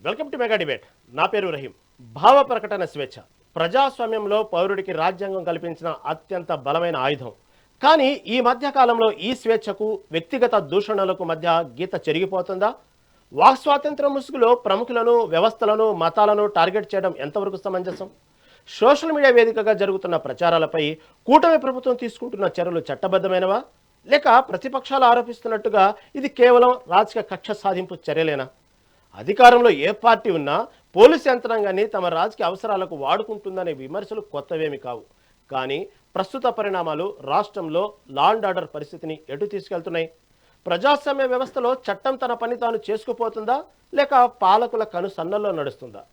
Welcome to mega debate. నా పేరు రహీం. భావ ప్రకటన స్వేచ్ఛ ప్రజాస్వామ్యంలో పౌరుడికి రాజ్యాంగం కల్పించిన అత్యంత బలమైన ఆయుధం. కానీ ఈ మధ్య కాలంలో ఈ స్వేచ్ఛకు వ్యక్తిగత దూషణలకు మధ్య గీత చెరిగిపోతుందా? వాక్ స్వాతంత్ర్యం ముసుగులో ప్రముఖులను, వ్యవస్థలను, మతాలను టార్గెట్ చేయడం ఎంతవరకు సమంజసం? సోషల్ మీడియా వేదికగా జరుగుతున్న ప్రచారాలపై కూటమి ప్రభుత్వం తీసుకుంటున్న చర్యలు చట్టబద్ధమైనవా, లేక ప్రతిపక్షాలు ఆరోపిస్తున్నట్టుగా ఇది కేవలం రాజకీయ కక్ష సాధింపు చర్యలేనా? అధికారంలో ఏ పార్టీ ఉన్నా పోలీసు యంత్రాంగాన్ని తమ రాజకీయ అవసరాలకు వాడుకుంటుందనే విమర్శలు కొత్తవేమి కావు. కానీ ప్రస్తుత పరిణామాలు రాష్ట్రంలో లా అండ్ ఆర్డర్ పరిస్థితిని ఎటు తీసుకెళ్తున్నాయి? ప్రజాస్వామ్య వ్యవస్థలో చట్టం తన పని తాను చేసుకుపోతుందా, లేక పాలకుల కనుసన్నల్లో నడుస్తుందా?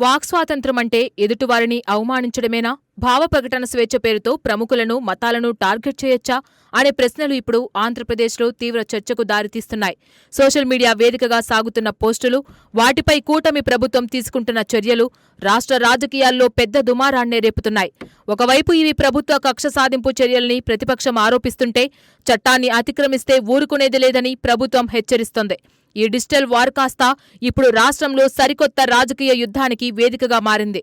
వాక్ స్వాతంత్రం అంటే ఎదుటివారిని అవమానించడమేనా? భావ ప్రకటన స్వేచ్ఛ పేరుతో ప్రముఖులను, మతాలను టార్గెట్ చేయొచ్చా అనే ప్రశ్నలు ఇప్పుడు ఆంధ్రప్రదేశ్లో తీవ్ర చర్చకు దారితీస్తున్నాయి. సోషల్ మీడియా వేదికగా సాగుతున్న పోస్టులు, వాటిపై కూటమి ప్రభుత్వం తీసుకుంటున్న చర్యలు రాష్ట్ర రాజకీయాల్లో పెద్ద దుమారాన్నే రేపుతున్నాయి. ఒకవైపు ఇవి ప్రభుత్వ కక్ష సాధింపు చర్యల్ని ప్రతిపక్షం ఆరోపిస్తుంటే, చట్టాన్ని అతిక్రమిస్తే ఊరుకునేది లేదని ప్రభుత్వం హెచ్చరిస్తోంది. ఈ డిజిటల్ వార్ కాస్త ఇప్పుడు రాష్ట్రంలో సరికొత్త రాజకీయ యుద్ధానికి వేదికగా మారింది.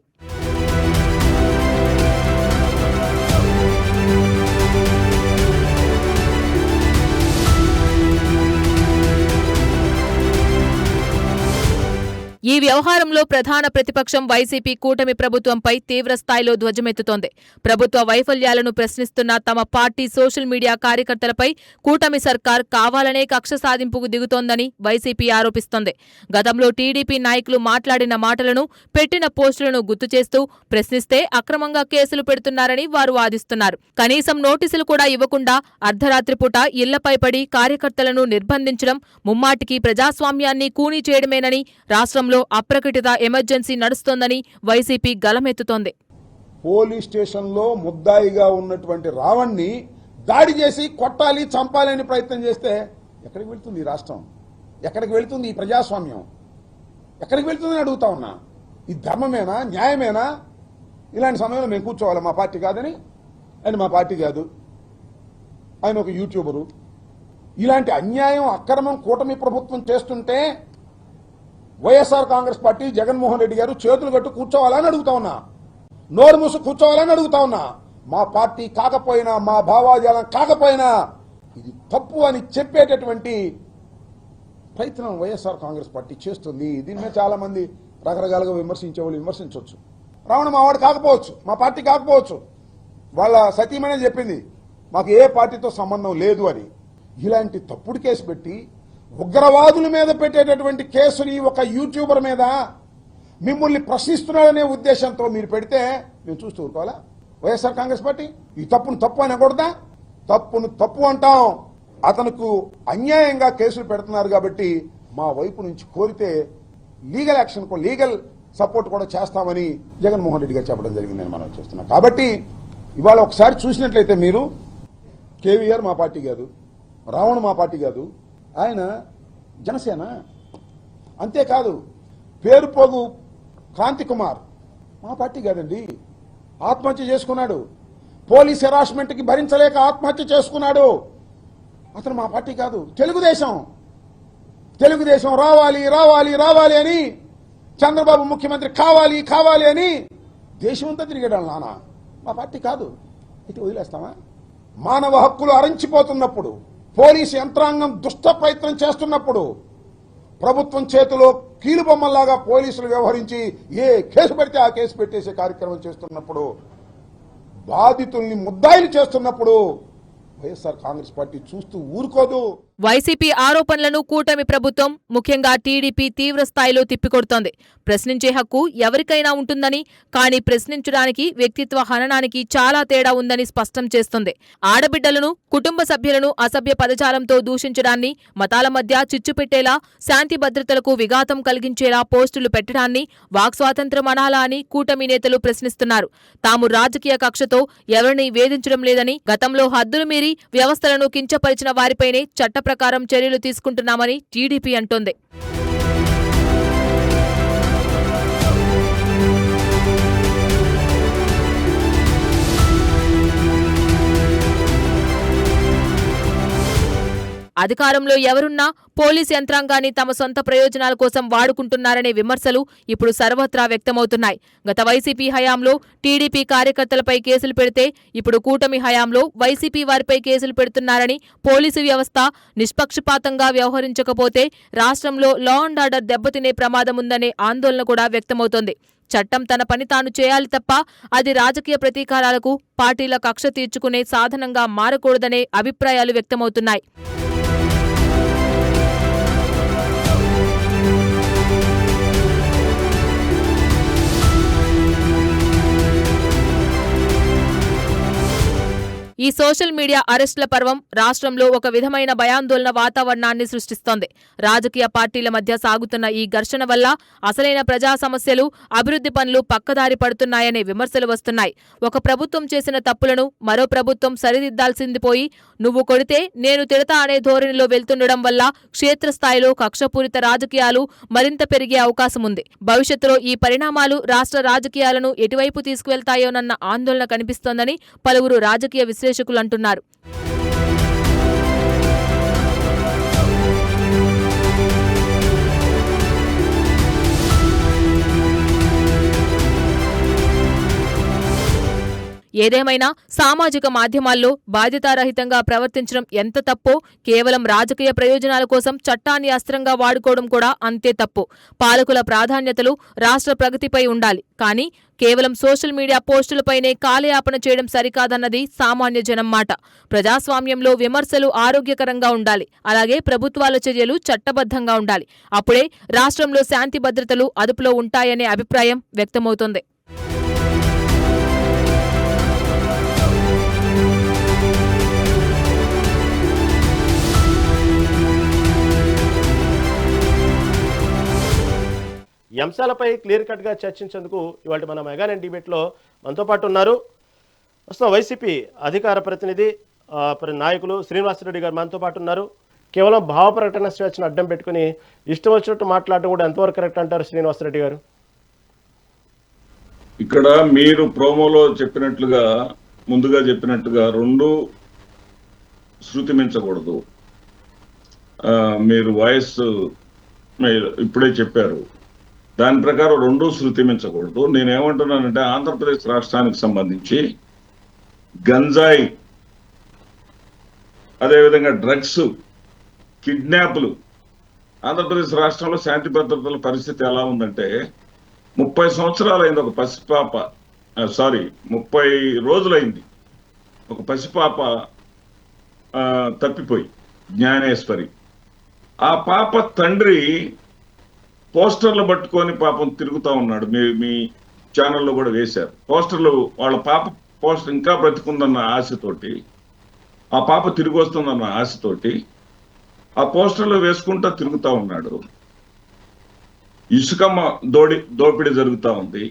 ఈ వ్యవహారంలో ప్రధాన ప్రతిపక్షం వైసీపీ కూటమి ప్రభుత్వంపై తీవ్రస్థాయిలో ధ్వజమెత్తుతోంది. ప్రభుత్వ వైఫల్యాలను ప్రశ్నిస్తున్న తమ పార్టీ సోషల్ మీడియా కార్యకర్తలపై కూటమి సర్కార్ కావాలనే కక్ష సాధింపుకు దిగుతోందని వైసీపీ ఆరోపిస్తోంది. గతంలో టీడీపీ నాయకులు మాట్లాడిన మాటలను, పెట్టిన పోస్టులను గుర్తు చేస్తూ ప్రశ్నిస్తే అక్రమంగా కేసులు పెడుతున్నారని వారు వాదిస్తున్నారు. కనీసం నోటీసులు కూడా ఇవ్వకుండా అర్ధరాత్రి పూట ఇళ్లపై పడి కార్యకర్తలను నిర్బంధించడం ముమ్మాటికి ప్రజాస్వామ్యాన్ని కూనీ చేయడమేనని, రాష్ట్రంలో అప్రకటిత ఎమర్జెన్సీ నడుస్తోందని వైసీపీ గలమెత్తుతోంది. పోలీస్ స్టేషన్లో ముద్దాయిగా ఉన్నటువంటి రావణ్ణి దాడి చేసి కొట్టాలి, చంపాలని ప్రయత్నం చేస్తే ఎక్కడికి వెళ్తుంది ఈ రాష్ట్రం? ఎక్కడికి వెళ్తుంది ఈ ప్రజాస్వామ్యం? ఎక్కడికి వెళ్తుందని అడుగుతా ఉన్నా. ఇది ధర్మమేనా, న్యాయమేనా? ఇలాంటి సమయంలో మేము కూర్చోవాలి. మా పార్టీ కాదని ఆయన మా పార్టీ కాదు, ఆయన ఒక యూట్యూబరు. ఇలాంటి అన్యాయం, అక్రమం కూటమి ప్రభుత్వం చేస్తుంటే వైఎస్ఆర్ కాంగ్రెస్ పార్టీ, జగన్మోహన్ రెడ్డి గారు చేతులు కట్టు కూర్చోవాలని అడుగుతా ఉన్నా. నోరు మూసు కూర్చోవాలని అడుగుతా ఉన్నా. మా పార్టీ కాకపోయినా, మా భావాజాలం కాకపోయినా ఇది తప్పు అని చెప్పేటటువంటి ప్రయత్నం వైఎస్ఆర్ కాంగ్రెస్ పార్టీ చేస్తుంది. దీన్ని చాలా మంది రకరకాలుగా విమర్శించే వాళ్ళు విమర్శించవచ్చు. రావణ మావాడు కాకపోవచ్చు, మా పార్టీ కాకపోవచ్చు. వాళ్ళ సతీమనే చెప్పింది మాకు ఏ పార్టీతో సంబంధం లేదు అని. ఇలాంటి తప్పుడు కేసు పెట్టి ఉగ్రవాదుల మీద పెట్టేటటువంటి కేసుని ఒక యూట్యూబర్ మీద మిమ్మల్ని ప్రశ్నిస్తున్నారనే ఉద్దేశంతో మీరు పెడితే మేము చూస్తూ ఊరుకోవాలా? వైఎస్ఆర్ కాంగ్రెస్ పార్టీ ఈ తప్పును తప్పు అనకూడదా? తప్పును తప్పు అంటాం. అతనుకు అన్యాయంగా కేసులు పెడుతున్నారు కాబట్టి మా వైపు నుంచి కోరితే లీగల్ యాక్షన్, లీగల్ సపోర్ట్ కూడా చేస్తామని జగన్మోహన్ రెడ్డి గారు చెప్పడం జరిగిందని మనం చూస్తున్నాం. కాబట్టి ఇవాళ ఒకసారి చూసినట్లయితే మీరు, కేవీఆర్ మా పార్టీ కాదు, రావణ మా పార్టీ కాదు, ఆయన జనసేన. అంతేకాదు పేరుపోగు కాంతి కుమార్ మా పార్టీ కాదండి, ఆత్మహత్య చేసుకున్నాడు. పోలీస్ హెరాస్మెంట్కి భరించలేక ఆత్మహత్య చేసుకున్నాడు. అతను మా పార్టీ కాదు, తెలుగుదేశం. తెలుగుదేశం రావాలి రావాలి రావాలి అని, చంద్రబాబు ముఖ్యమంత్రి కావాలి కావాలి అని దేశమంతా తిరిగాడు నాన్న. మా పార్టీ కాదు. ఇటు వదిలేస్తామా? మానవ హక్కులు అరించిపోతున్నప్పుడు, పోలీసు యంత్రాంగం దుష్ట ప్రయత్నం చేస్తున్నప్పుడు, ప్రభుత్వం చేతిలో కీలుబొమ్మల్లాగా పోలీసులు వ్యవహరించి ఏ కేసు పెడితే ఆ కేసు పెట్టేసే కార్యక్రమం చేస్తున్నప్పుడు, బాధితుల్ని ముద్దాయిలు చేస్తున్నప్పుడు వైఎస్ఆర్ కాంగ్రెస్ పార్టీ చూస్తూ ఊరుకోదు. వైసీపీ ఆరోపణలను కూటమి ప్రభుత్వం, ముఖ్యంగా టీడీపీ తీవ్ర స్థాయిలో తిప్పికొడుతోంది. ప్రశ్నించే హక్కు ఎవరికైనా ఉంటుందని, కానీ ప్రశ్నించడానికి, వ్యక్తిత్వ హననానికి చాలా తేడా ఉందని స్పష్టం చేస్తుంది. ఆడబిడ్డలను, కుటుంబ సభ్యులను అసభ్య పదజాలంతో దూషించడాన్ని, మతాల మధ్య చిచ్చు పెట్టేలా, శాంతి భద్రతలకు విఘాతం కలిగించేలా పోస్టులు పెట్టడాన్ని వాక్ స్వాతంత్ర్యం అనాలా అని కూటమి నేతలు ప్రశ్నిస్తున్నారు. తాము రాజకీయ కక్షతో ఎవరిని వేధించడం లేదని, గతంలో హద్దులు మీరి వ్యవస్థలను కించపరిచిన వారిపైనే చట్ట ప్రకారం చర్యలు తీసుకుంటున్నామని టీడీపీ అంటోంది. అధికారంలో ఎవరున్నా పోలీస్ యంత్రాంగాన్ని తమ సొంత ప్రయోజనాల కోసం వాడుకుంటున్నారనే విమర్శలు ఇప్పుడు సర్వత్రా వ్యక్తమవుతున్నాయి. గత వైసీపీ హయాంలో టీడీపీ కార్యకర్తలపై కేసులు పెడితే ఇప్పుడు కూటమి హయాంలో వైసీపీ వారిపై కేసులు పెడుతున్నారని, పోలీసు వ్యవస్థ నిష్పక్షపాతంగా వ్యవహరించకపోతే రాష్ట్రంలో లా అండ్ ఆర్డర్ దెబ్బతినే ప్రమాదముందనే ఆందోళన కూడా వ్యక్తమవుతోంది. చట్టం తన పని తాను చేయాలి తప్ప అది రాజకీయ ప్రతీకారాలకు, పార్టీల కక్ష తీర్చుకునే సాధనంగా మారకూడదనే అభిప్రాయాలు వ్యక్తమవుతున్నాయి. ఈ సోషల్ మీడియా అరెస్టుల పర్వం రాష్ట్రంలో ఒక విధమైన భయాందోళన వాతావరణాన్ని సృష్టిస్తోంది. రాజకీయ పార్టీల మధ్య సాగుతున్న ఈ ఘర్షణ వల్ల అసలైన ప్రజా సమస్యలు, అభివృద్ధి పనులు పక్కదారి పడుతున్నాయనే విమర్శలు వస్తున్నాయి. ఒక ప్రభుత్వం చేసిన తప్పులను మరో ప్రభుత్వం సరిదిద్దాల్సింది పోయి నువ్వు కొడితే నేను తిడతా అనే ధోరణిలో వెళ్తుండడం వల్ల క్షేత్రస్థాయిలో కక్షపూరిత రాజకీయాలు మరింత పెరిగే అవకాశముంది. భవిష్యత్తులో ఈ పరిణామాలు రాష్ట్ర రాజకీయాలను ఎటువైపు తీసుకువెళ్తాయోనన్న ఆందోళన కనిపిస్తోందని పలువురు రాజకీయ విశ్లేషకులు అంటున్నారు. ఏదేమైనా సామాజిక మాధ్యమాల్లో బాధ్యతారహితంగా ప్రవర్తించడం ఎంత తప్పో, కేవలం రాజకీయ ప్రయోజనాల కోసం చట్టాన్ని అస్త్రంగా వాడుకోవడం కూడా అంతే తప్పు. పాలకుల ప్రాధాన్యతలు రాష్ట్ర ప్రగతిపై ఉండాలి, కానీ కేవలం సోషల్ మీడియా పోస్టులపైనే కాలయాపన చేయడం సరికాదన్నది సామాన్య జనం మాట. ప్రజాస్వామ్యంలో విమర్శలు ఆరోగ్యకరంగా ఉండాలి, అలాగే ప్రభుత్వాల చర్యలు చట్టబద్ధంగా ఉండాలి. అప్పుడే రాష్ట్రంలో శాంతి భద్రతలు అదుపులో ఉంటాయనే అభిప్రాయం వ్యక్తమవుతోంది. ఈ అంశాలపై క్లియర్ కట్గా చర్చించేందుకు ఇవాళ మన మెగానైన్ డిబేట్లో మనతో పాటు ఉన్నారు ప్రస్తుతం వైసీపీ అధికార ప్రతినిధి నాయకులు శ్రీనివాసరెడ్డి గారు మనతో పాటు ఉన్నారు. కేవలం భావ ప్రకటన స్వేచ్ఛను అడ్డం పెట్టుకుని ఇష్టం వచ్చినట్టు మాట్లాడడం కూడా ఎంతవరకు కరెక్ట్ అంటారు శ్రీనివాసరెడ్డి గారు? ఇక్కడ మీరు ప్రోమోలో చెప్పినట్లుగా, ముందుగా చెప్పినట్టుగా రెండు శృతి మించకూడదు. మీరు వాయిస్ ఇప్పుడే చెప్పారు, దాని ప్రకారం రెండూ శృతి మించకూడదు. నేనేమంటున్నానంటే ఆంధ్రప్రదేశ్ రాష్ట్రానికి సంబంధించి గంజాయి, అదేవిధంగా డ్రగ్స్, కిడ్నాప్లు, ఆంధ్రప్రదేశ్ రాష్ట్రంలో శాంతి భద్రతల పరిస్థితి ఎలా ఉందంటే 30 సంవత్సరాలైంది ఒక పసిపాప, 30 రోజులైంది ఒక పసిపాప తప్పిపోయి, జ్ఞానేశ్వరి. ఆ పాప తండ్రి పోస్టర్లు పట్టుకొని పాపం తిరుగుతూ ఉన్నాడు. మీ ఛానల్లో కూడా వేశారు పోస్టర్లు. వాళ్ళ పాప పోస్టర్ ఇంకా బ్రతికుందన్న ఆశతోటి, ఆ పాప తిరిగి వస్తుందన్న ఆశతోటి ఆ పోస్టర్లు వేసుకుంటూ తిరుగుతూ ఉన్నాడు. ఇసుకమ్మ దోపిడీ జరుగుతూ ఉంది,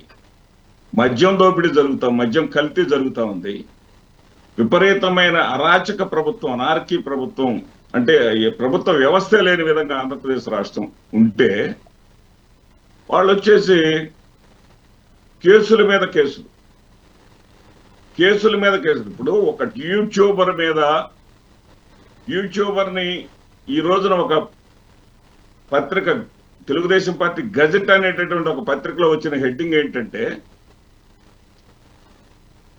మద్యం దోపిడీ మద్యం కల్తీ జరుగుతూ ఉంది. విపరీతమైన అరాచక ప్రభుత్వం, అనార్కీ ప్రభుత్వం, అంటే ప్రభుత్వ వ్యవస్థ లేని విధంగా ఆంధ్రప్రదేశ్ రాష్ట్రం ఉంటే వాళ్ళు వచ్చేసి కేసుల మీద కేసులు. ఇప్పుడు ఒక యూట్యూబర్ని ఈ రోజున ఒక పత్రిక, తెలుగుదేశం పార్టీ గజెట్ అనేటటువంటి ఒక పత్రికలో వచ్చిన హెడ్డింగ్ ఏంటంటే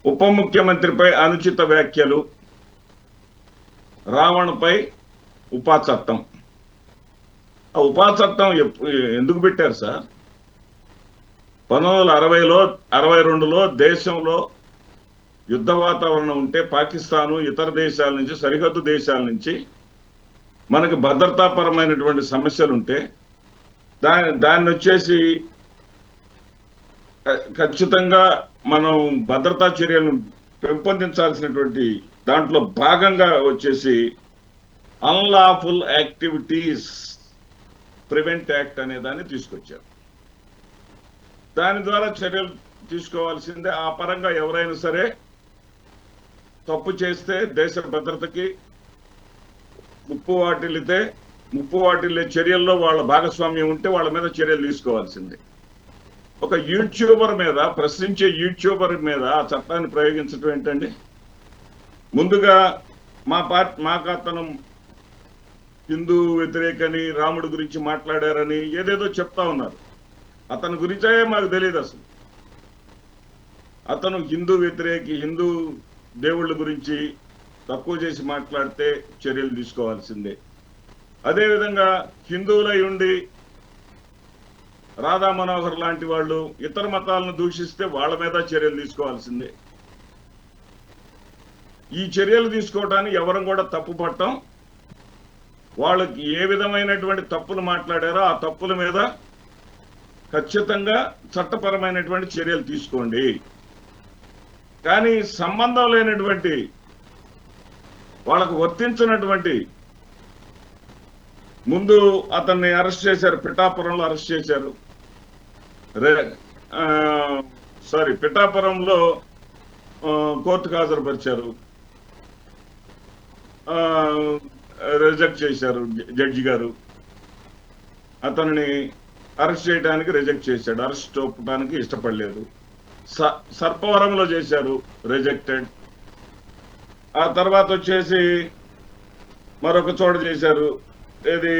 ఉప ముఖ్యమంత్రిపై అనుచిత వ్యాఖ్యలు, రావణపై ఉపా చట్టం. ఆ ఉపా చట్టం ఎందుకు పెట్టారు సార్? 1962లో దేశంలో యుద్ధ వాతావరణం ఉంటే పాకిస్తాను, ఇతర దేశాల నుంచి, సరిహద్దు దేశాల నుంచి మనకి భద్రతాపరమైనటువంటి సమస్యలు ఉంటే దాన్ని వచ్చేసి ఖచ్చితంగా మనం భద్రతా చర్యలను పెంపొందించాల్సినటువంటి దాంట్లో భాగంగా వచ్చేసి అన్లాఫుల్ యాక్టివిటీస్ ప్రివెంట్ యాక్ట్ అనే దాన్ని తీసుకొచ్చారు. దాని ద్వారా చర్యలు తీసుకోవాల్సిందే. ఆ పరంగా ఎవరైనా సరే తప్పు చేస్తే, దేశ భద్రతకి ముప్పు వాటిల్లే చర్యల్లో వాళ్ళ భాగస్వామ్యం ఉంటే వాళ్ళ మీద చర్యలు తీసుకోవాల్సిందే. ఒక యూట్యూబర్ మీద, ప్రశ్నించే యూట్యూబర్ మీద ఆ చట్టాన్ని ప్రయోగించడం ఏంటండి? ముందుగా మాకు అతను హిందూ వ్యతిరేకని, రాముడి గురించి మాట్లాడారని ఏదేదో చెప్తా ఉన్నారు. అతని గురించే మాకు తెలియదు అసలు. అతను హిందూ వ్యతిరేకి, హిందూ దేవుళ్ళ గురించి తక్కువ చేసి మాట్లాడితే చర్యలు తీసుకోవాల్సిందే. అదేవిధంగా హిందువులై ఉండి రాధా మనోహర్ లాంటి వాళ్ళు ఇతర మతాలను దూషిస్తే వాళ్ళ మీద చర్యలు తీసుకోవాల్సిందే. ఈ చర్యలు తీసుకోవటానికి ఎవరం కూడా తప్పు పట్టం. వాళ్ళకి ఏ విధమైనటువంటి తప్పులు మాట్లాడారో ఆ తప్పుల మీద ఖచ్చితంగా చట్టపరమైనటువంటి చర్యలు తీసుకోండి. కానీ సంబంధం లేనటువంటి, వాళ్ళకు వర్తించినటువంటి, ముందు అతన్ని అరెస్ట్ చేశారు, పిఠాపురంలో అరెస్ట్ చేశారు. పిఠాపురంలో కోర్టుకు హాజరుపరిచారు, రిజెక్ట్ చేశారు జడ్జి గారు. అతనిని అరెస్ట్ చేయడానికి రిజెక్ట్ చేశాడు, అరెస్ట్ చూపడానికి ఇష్టపడలేదు. సర్పవరంలో చేశారు, రిజెక్టెడ్. ఆ తర్వాత వచ్చేసి మరొక చోట చేశారు, ఇది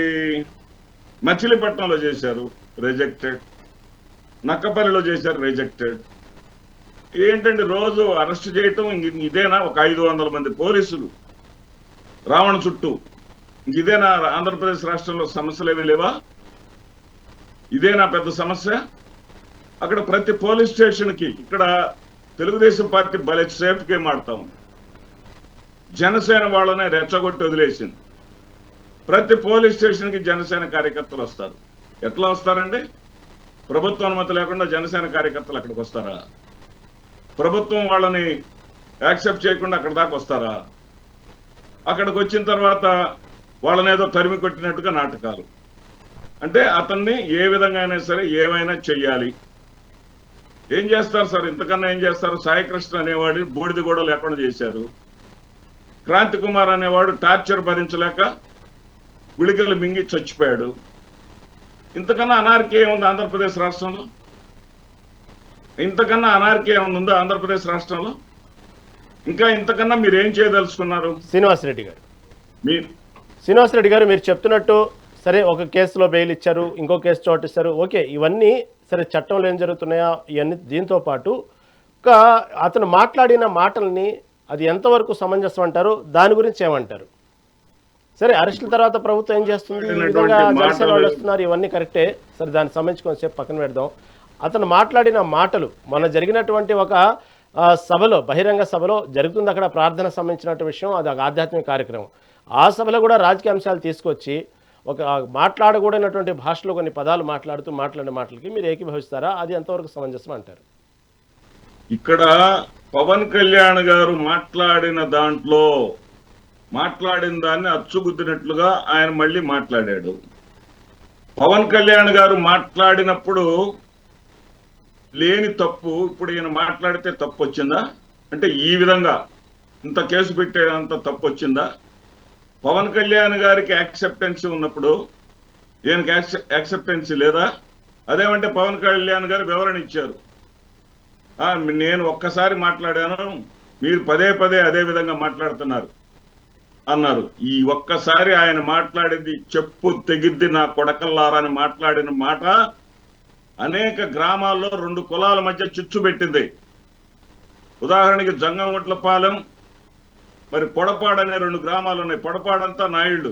మచిలీపట్నంలో చేశారు, రిజెక్టెడ్. నక్కపల్లిలో చేశారు, రిజెక్టెడ్. ఏంటంటే రోజు అరెస్ట్ చేయటం ఇదేనా? ఒక 500 మంది పోలీసులు రావణ చుట్టూ, ఇదేనా ఆంధ్రప్రదేశ్ రాష్ట్రంలో సమస్యలు ఏమీ లేవా? ఇదేనా పెద్ద సమస్య? అక్కడ ప్రతి పోలీస్ స్టేషన్కి, ఇక్కడ తెలుగుదేశం పార్టీ భలే సేఫ్ గేమ్ ఆడతాం, జనసేన వాళ్ళనే రెచ్చగొట్టి వదిలేసింది. ప్రతి పోలీస్ స్టేషన్కి జనసేన కార్యకర్తలు వస్తారు. ఎట్లా వస్తారండి? ప్రభుత్వ అనుమతి లేకుండా జనసేన కార్యకర్తలు అక్కడికి వస్తారా? ప్రభుత్వం వాళ్ళని యాక్సెప్ట్ చేయకుండా అక్కడ దాకా వస్తారా? అక్కడికి వచ్చిన తర్వాత వాళ్ళని ఏదో తరిమి కొట్టినట్టుగా నాటకాలు. అంటే అతన్ని ఏ విధంగా అయినా సరే ఏమైనా చెయ్యాలి. ఏం చేస్తారు సార్? ఇంతకన్నా ఏం చేస్తారు? సాయికృష్ణ అనేవాడు బూడిద కూడా లేకుండా చేశారు. క్రాంతి కుమార్ అనేవాడు టార్చర్ భరించలేక గుళికలు మింగి చచ్చిపోయాడు. ఇంతకన్నా అనార్కీ ఏముంది ఆంధ్రప్రదేశ్ రాష్ట్రంలో? ఇంతకన్నా అనార్కీ ఏముందో ఆంధ్రప్రదేశ్ రాష్ట్రంలో? ఇంకా ఇంతకన్నా మీరు ఏం చేయదలుచుకున్నారు? శ్రీనివాసరెడ్డి గారు మీరు చెప్తున్నట్టు సరే, ఒక కేసులో బెయిల్ ఇచ్చారు, ఇంకో కేసు చోటు ఇచ్చారు, ఓకే, ఇవన్నీ సరే, చట్టంలో ఏం జరుగుతున్నాయో ఇవన్నీ. దీంతో పాటు అతను మాట్లాడిన మాటల్ని అది ఎంతవరకు సమంజసం అంటారు? దాని గురించి ఏమంటారు? సరే, అరెస్టుల తర్వాత ప్రభుత్వం ఏం చేస్తుంది? ఈ విధంగా జనసేన వాళ్ళు వస్తున్నారు, ఇవన్నీ కరెక్టే. సరే, దాన్ని సంబంధించి కొంచెంసేపు పక్కన పెడదాం. అతను మాట్లాడిన మాటలు మన జరిగినటువంటి ఒక సభలో, బహిరంగ సభలో జరుగుతుంది, అక్కడ ప్రార్థన సంబంధించినటువంటి విషయం, అది ఒక ఆధ్యాత్మిక కార్యక్రమం. ఆ సభలో కూడా రాజకీయ అంశాలు తీసుకొచ్చి ఒక మాట్లాడకూడనటువంటి భాషలో కొన్ని పదాలు మాట్లాడిన మాటలకి మీరు ఏకీభవిస్తారా? అది ఎంతవరకు సమంజసం అంటారు? ఇక్కడ పవన్ కళ్యాణ్ గారు మాట్లాడిన దాంట్లో మాట్లాడిన దాన్ని అచ్చుగుద్దినట్లుగా ఆయన మళ్ళీ మాట్లాడాడు. పవన్ కళ్యాణ్ గారు మాట్లాడినప్పుడు లేని తప్పు ఇప్పుడు ఈయన మాట్లాడితే తప్పు వచ్చిందా? అంటే ఈ విధంగా ఇంత కేసు పెట్టేంత తప్పు వచ్చిందా? పవన్ కళ్యాణ్ గారికి యాక్సెప్టెన్సీ ఉన్నప్పుడు ఈయనకి యాక్సెప్టెన్సీ లేదా? అదేమంటే పవన్ కళ్యాణ్ గారు వివరణ ఇచ్చారు, నేను ఒక్కసారి మాట్లాడాను, మీరు పదే పదే అదే విధంగా మాట్లాడుతున్నారు అన్నారు. ఈ ఒక్కసారి ఆయన మాట్లాడింది చెప్పు తెగిద్ది నా కొడకల్లారని మాట్లాడిన మాట అనేక గ్రామాల్లో 2 కులాల మధ్య చిచ్చు పెట్టింది. ఉదాహరణకి జంగంగుంట్లపాలెం, మరి పొడపాడు అనే 2 గ్రామాలు ఉన్నాయి. పొడపాడంతా నాయుళ్ళు,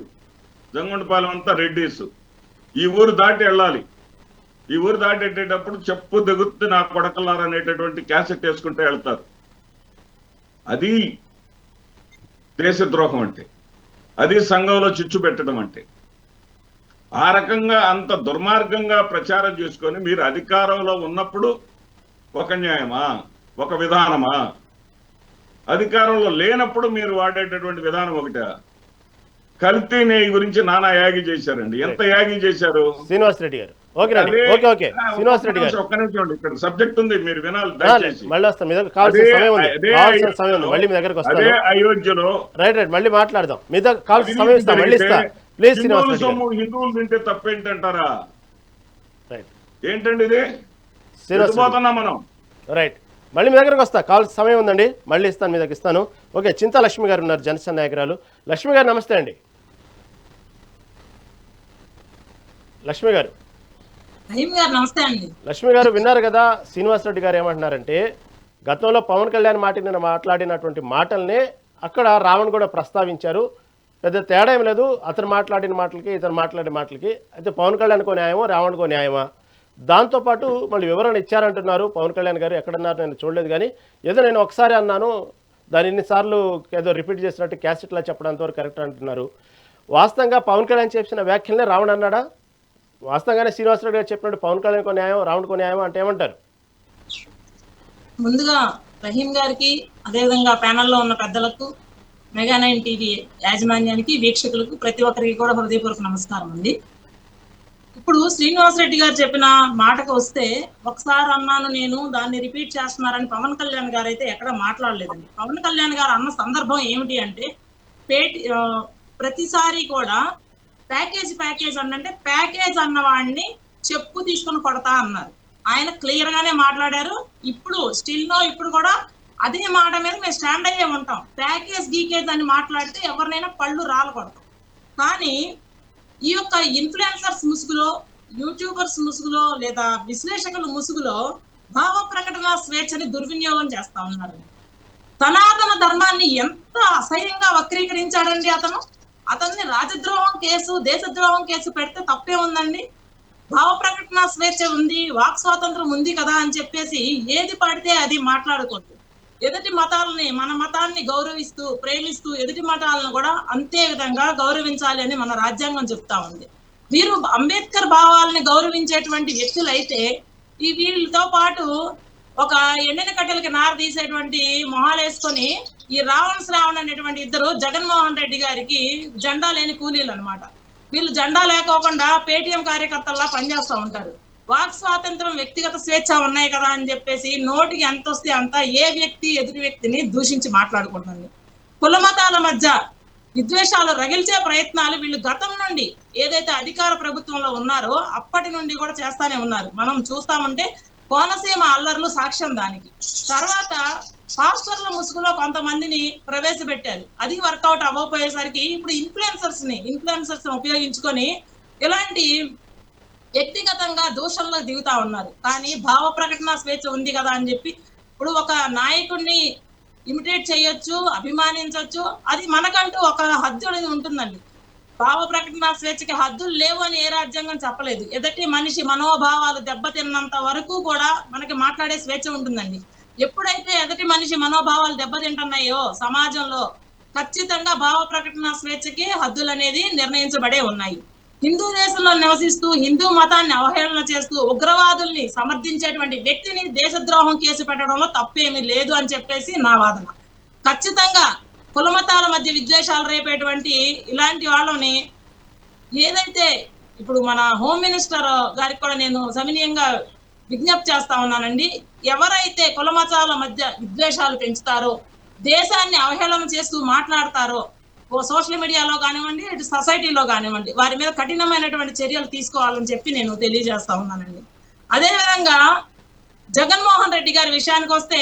జంగంగుంట్లపాలెం అంతా రెడ్డీస్. ఈ ఊరు దాటి వెళ్ళాలి. ఈ ఊరు దాటి వెళ్ళేటప్పుడు చెప్పు దిగుద్ది నా కొడకల్లారనేటటువంటి క్యాసెట్ వేసుకుంటే వెళ్తారు. అది దేశద్రోహం అంటే, అది సంఘంలో చిచ్చు పెట్టడం అంటే. ఆ రకంగా అంత దుర్మార్గంగా ప్రచారం చేసుకొని మీరు అధికారంలో ఉన్నప్పుడు ఒక న్యాయమా, ఒక విధానమా? అధికారంలో లేనప్పుడు మీరు వాడేటటువంటి విధానం ఒకటే. కల్తీ నెయ్యి గురించి నానా యాగి చేశారండి. ఎంత యాగి చేశారు? శ్రీనివాసరెడ్డి గారు ఒక్క నిమిషం, ఇక్కడ సబ్జెక్ట్ ఉంది, మీరు వినాలి దయచేసి. అదే అయోధ్యలో రైట్ మళ్ళీ మాట్లాడదాం. హిందువులు తింటే తప్పేంటంటారా? ఏంటండి ఇది? పోతున్నా మనం. రైట్, మళ్ళీ మీ దగ్గరకు వస్తా. కాల్ సమయం ఉందండి, మళ్ళీ ఇస్తాను, మీ దగ్గర ఇస్తాను. ఓకే, చింతా లక్ష్మి గారు ఉన్నారు, జనసేన నాయకురాలు. లక్ష్మి గారు నమస్తే అండి. లక్ష్మి గారు రహీం గారు నమస్తే అండి. లక్ష్మి గారు విన్నారు కదా, శ్రీనివాసరెడ్డి గారు ఏమంటున్నారంటే గతంలో పవన్ కళ్యాణ్ మాట్లాడినటువంటి మాటల్నే అక్కడ రావణ్ కూడా ప్రస్తావించారు. పెద్ద తేడా ఏం లేదు అతను మాట్లాడిన మాటలకి ఇతను మాట్లాడిన మాటలకి. అయితే పవన్ కళ్యాణ్కో న్యాయమో రావణ్కో న్యాయమా? దాంతోపాటు మళ్ళీ వివరణ ఇచ్చారంటున్నారు పవన్ కళ్యాణ్ గారు. ఎక్కడన్నారు నేను చూడలేదు, కానీ ఏదో నేను ఒకసారి అన్నాను దాని ఇన్నిసార్లు ఏదో రిపీట్ చేసినట్టు క్యాసెట్లా చెప్పడంతవరకు కరెక్ట్ అంటున్నారు. వాస్తవంగా పవన్ కళ్యాణ్ చేసిన వ్యాఖ్యలనే రావణ్ అన్నాడా? వాస్తవంగానే శ్రీనివాసరెడ్డి గారు చెప్పినట్టు పవన్ కళ్యాణ్కో న్యాయం రావణ్కో న్యాయం అంటే ఏమంటారు? ముందుగా రహీం గారికి, అదేవిధంగా ప్యానెల్లో ఉన్న పెద్దలకు, మెగా9 టీవీ యాజమాన్యానికి, వీక్షకులకు, ప్రతి ఒక్కరికి కూడా హృదయపూర్వక నమస్కారం అండి. ఇప్పుడు శ్రీనివాసరెడ్డి గారు చెప్పిన మాటకు వస్తే, ఒకసారి అన్నాను నేను దాన్ని రిపీట్ చేస్తున్నారని పవన్ కళ్యాణ్ గారు అయితే ఎక్కడ మాట్లాడలేదండి. పవన్ కళ్యాణ్ గారు అన్న సందర్భం ఏమిటి అంటే, ప్రతిసారి కూడా ప్యాకేజ్ అంటే ప్యాకేజ్ అన్నవాడిని చెప్పు తీసుకొని కొడతా అన్నారు. ఆయన క్లియర్ గానే మాట్లాడారు. ఇప్పుడు కూడా అదే మాట మీద మేము స్టాండ్ అయ్యే ఉంటాం. ప్యాకేజ్ గీకేజ్ అని మాట్లాడితే ఎవరినైనా పళ్ళు రాలకూడదు. కానీ ఈ యొక్క ఇన్ఫ్లుయెన్సర్స్ ముసుగులో, యూట్యూబర్స్ ముసుగులో, లేదా విశ్లేషకుల ముసుగులో భావ ప్రకటన స్వేచ్ఛని దుర్వినియోగం చేస్తా ఉన్నారు. సనాతన ధర్మాన్ని ఎంత అసహ్యంగా వక్రీకరించాడండి అతన్ని రాజద్రోహం కేసు, దేశద్రోహం కేసు పెడితే తప్పే ఉందండి. భావ ప్రకటన స్వేచ్ఛ ఉంది, వాక్ స్వాతంత్రం ఉంది కదా అని చెప్పేసి ఏది పడితే అది మాట్లాడకూడదు. ఎదుటి మతాలని, మన మతాన్ని గౌరవిస్తూ ప్రేమిస్తూ ఎదుటి మతాలను కూడా అంతే విధంగా గౌరవించాలి అని మన రాజ్యాంగం చెప్తా ఉంది. మీరు అంబేద్కర్ భావాలని గౌరవించేటువంటి వ్యక్తులు అయితే ఈ వీళ్ళతో పాటు ఒక ఎండిన కట్టెలకి నార తీసేటువంటి మొహాలు వేసుకొని ఈ శ్రావణ్ అనేటువంటి ఇద్దరు జగన్మోహన్ రెడ్డి గారికి జెండా లేని కూలీలు అనమాట. వీళ్ళు జెండా లేకోకుండా పేటీఎం కార్యకర్తల్లా పనిచేస్తూ ఉంటారు. వాక్ స్వాతంత్రం, వ్యక్తిగత స్వేచ్ఛ ఉన్నాయి కదా అని చెప్పేసి నోటికి ఎంత వస్తే అంత ఏ వ్యక్తి ఎదుటి వ్యక్తిని దూషించి మాట్లాడుకుంటుంది. కుల మతాల మధ్య విద్వేషాలు రగిల్చే ప్రయత్నాలు వీళ్ళు గతం నుండి ఏదైతే అధికార ప్రభుత్వంలో ఉన్నారో అప్పటి నుండి కూడా చేస్తానే ఉన్నారు. మనం చూస్తామంటే కోనసీమ అల్లర్లు సాక్ష్యం దానికి. తర్వాత పాస్టర్ల ముసుగులో కొంతమందిని ప్రవేశపెట్టారు. అది వర్కౌట్ అవ్వకపోయేసరికి ఇప్పుడు ఇన్ఫ్లుయెన్సర్స్ ఉపయోగించుకొని ఇలాంటి వ్యక్తిగతంగా దూషణలో దిగుతా ఉన్నారు. కానీ భావ ప్రకటన స్వేచ్ఛ ఉంది కదా అని చెప్పి ఇప్పుడు ఒక నాయకుడిని ఇమిటేట్ చేయొచ్చు, అభిమానించవచ్చు. అది మనకంటూ ఒక హద్దు అనేది ఉంటుందండి. భావ ప్రకటన స్వేచ్ఛకి హద్దులు లేవు అని ఏ రాజ్యాంగం చెప్పలేదు. ఎదుటి మనిషి మనోభావాలు దెబ్బతిన్నంత వరకు కూడా మనకి మాట్లాడే స్వేచ్ఛ ఉంటుందండి. ఎప్పుడైతే ఎదుటి మనిషి మనోభావాలు దెబ్బతింటున్నాయో సమాజంలో ఖచ్చితంగా భావ ప్రకటన స్వేచ్ఛకి హద్దులు అనేది నిర్ణయించబడే ఉన్నాయి. హిందూ దేశంలో నివసిస్తూ హిందూ మతాన్ని అవహేళన చేస్తూ ఉగ్రవాదుల్ని సమర్థించేటువంటి వ్యక్తిని దేశద్రోహం కేసు పెట్టడంలో తప్పేమీ లేదు అని చెప్పేసి నా వాదన. ఖచ్చితంగా కులమతాల మధ్య విద్వేషాలు రేపేటువంటి ఇలాంటి వాళ్ళని ఏదైతే ఇప్పుడు మన హోమ్ మినిస్టర్ గారికి కూడా నేను సవినీయంగా విజ్ఞప్తి చేస్తా ఉన్నానండి. ఎవరైతే కులమతాల మధ్య విద్వేషాలు పెంచుతారో, దేశాన్ని అవహేళన చేస్తూ మాట్లాడతారో, సోషల్ మీడియాలో కానివ్వండి, ఇటు సొసైటీలో కానివ్వండి, వారి మీద కఠినమైనటువంటి చర్యలు తీసుకోవాలని చెప్పి నేను తెలియజేస్తా ఉన్నానండి. అదేవిధంగా జగన్మోహన్ రెడ్డి గారి విషయానికి వస్తే,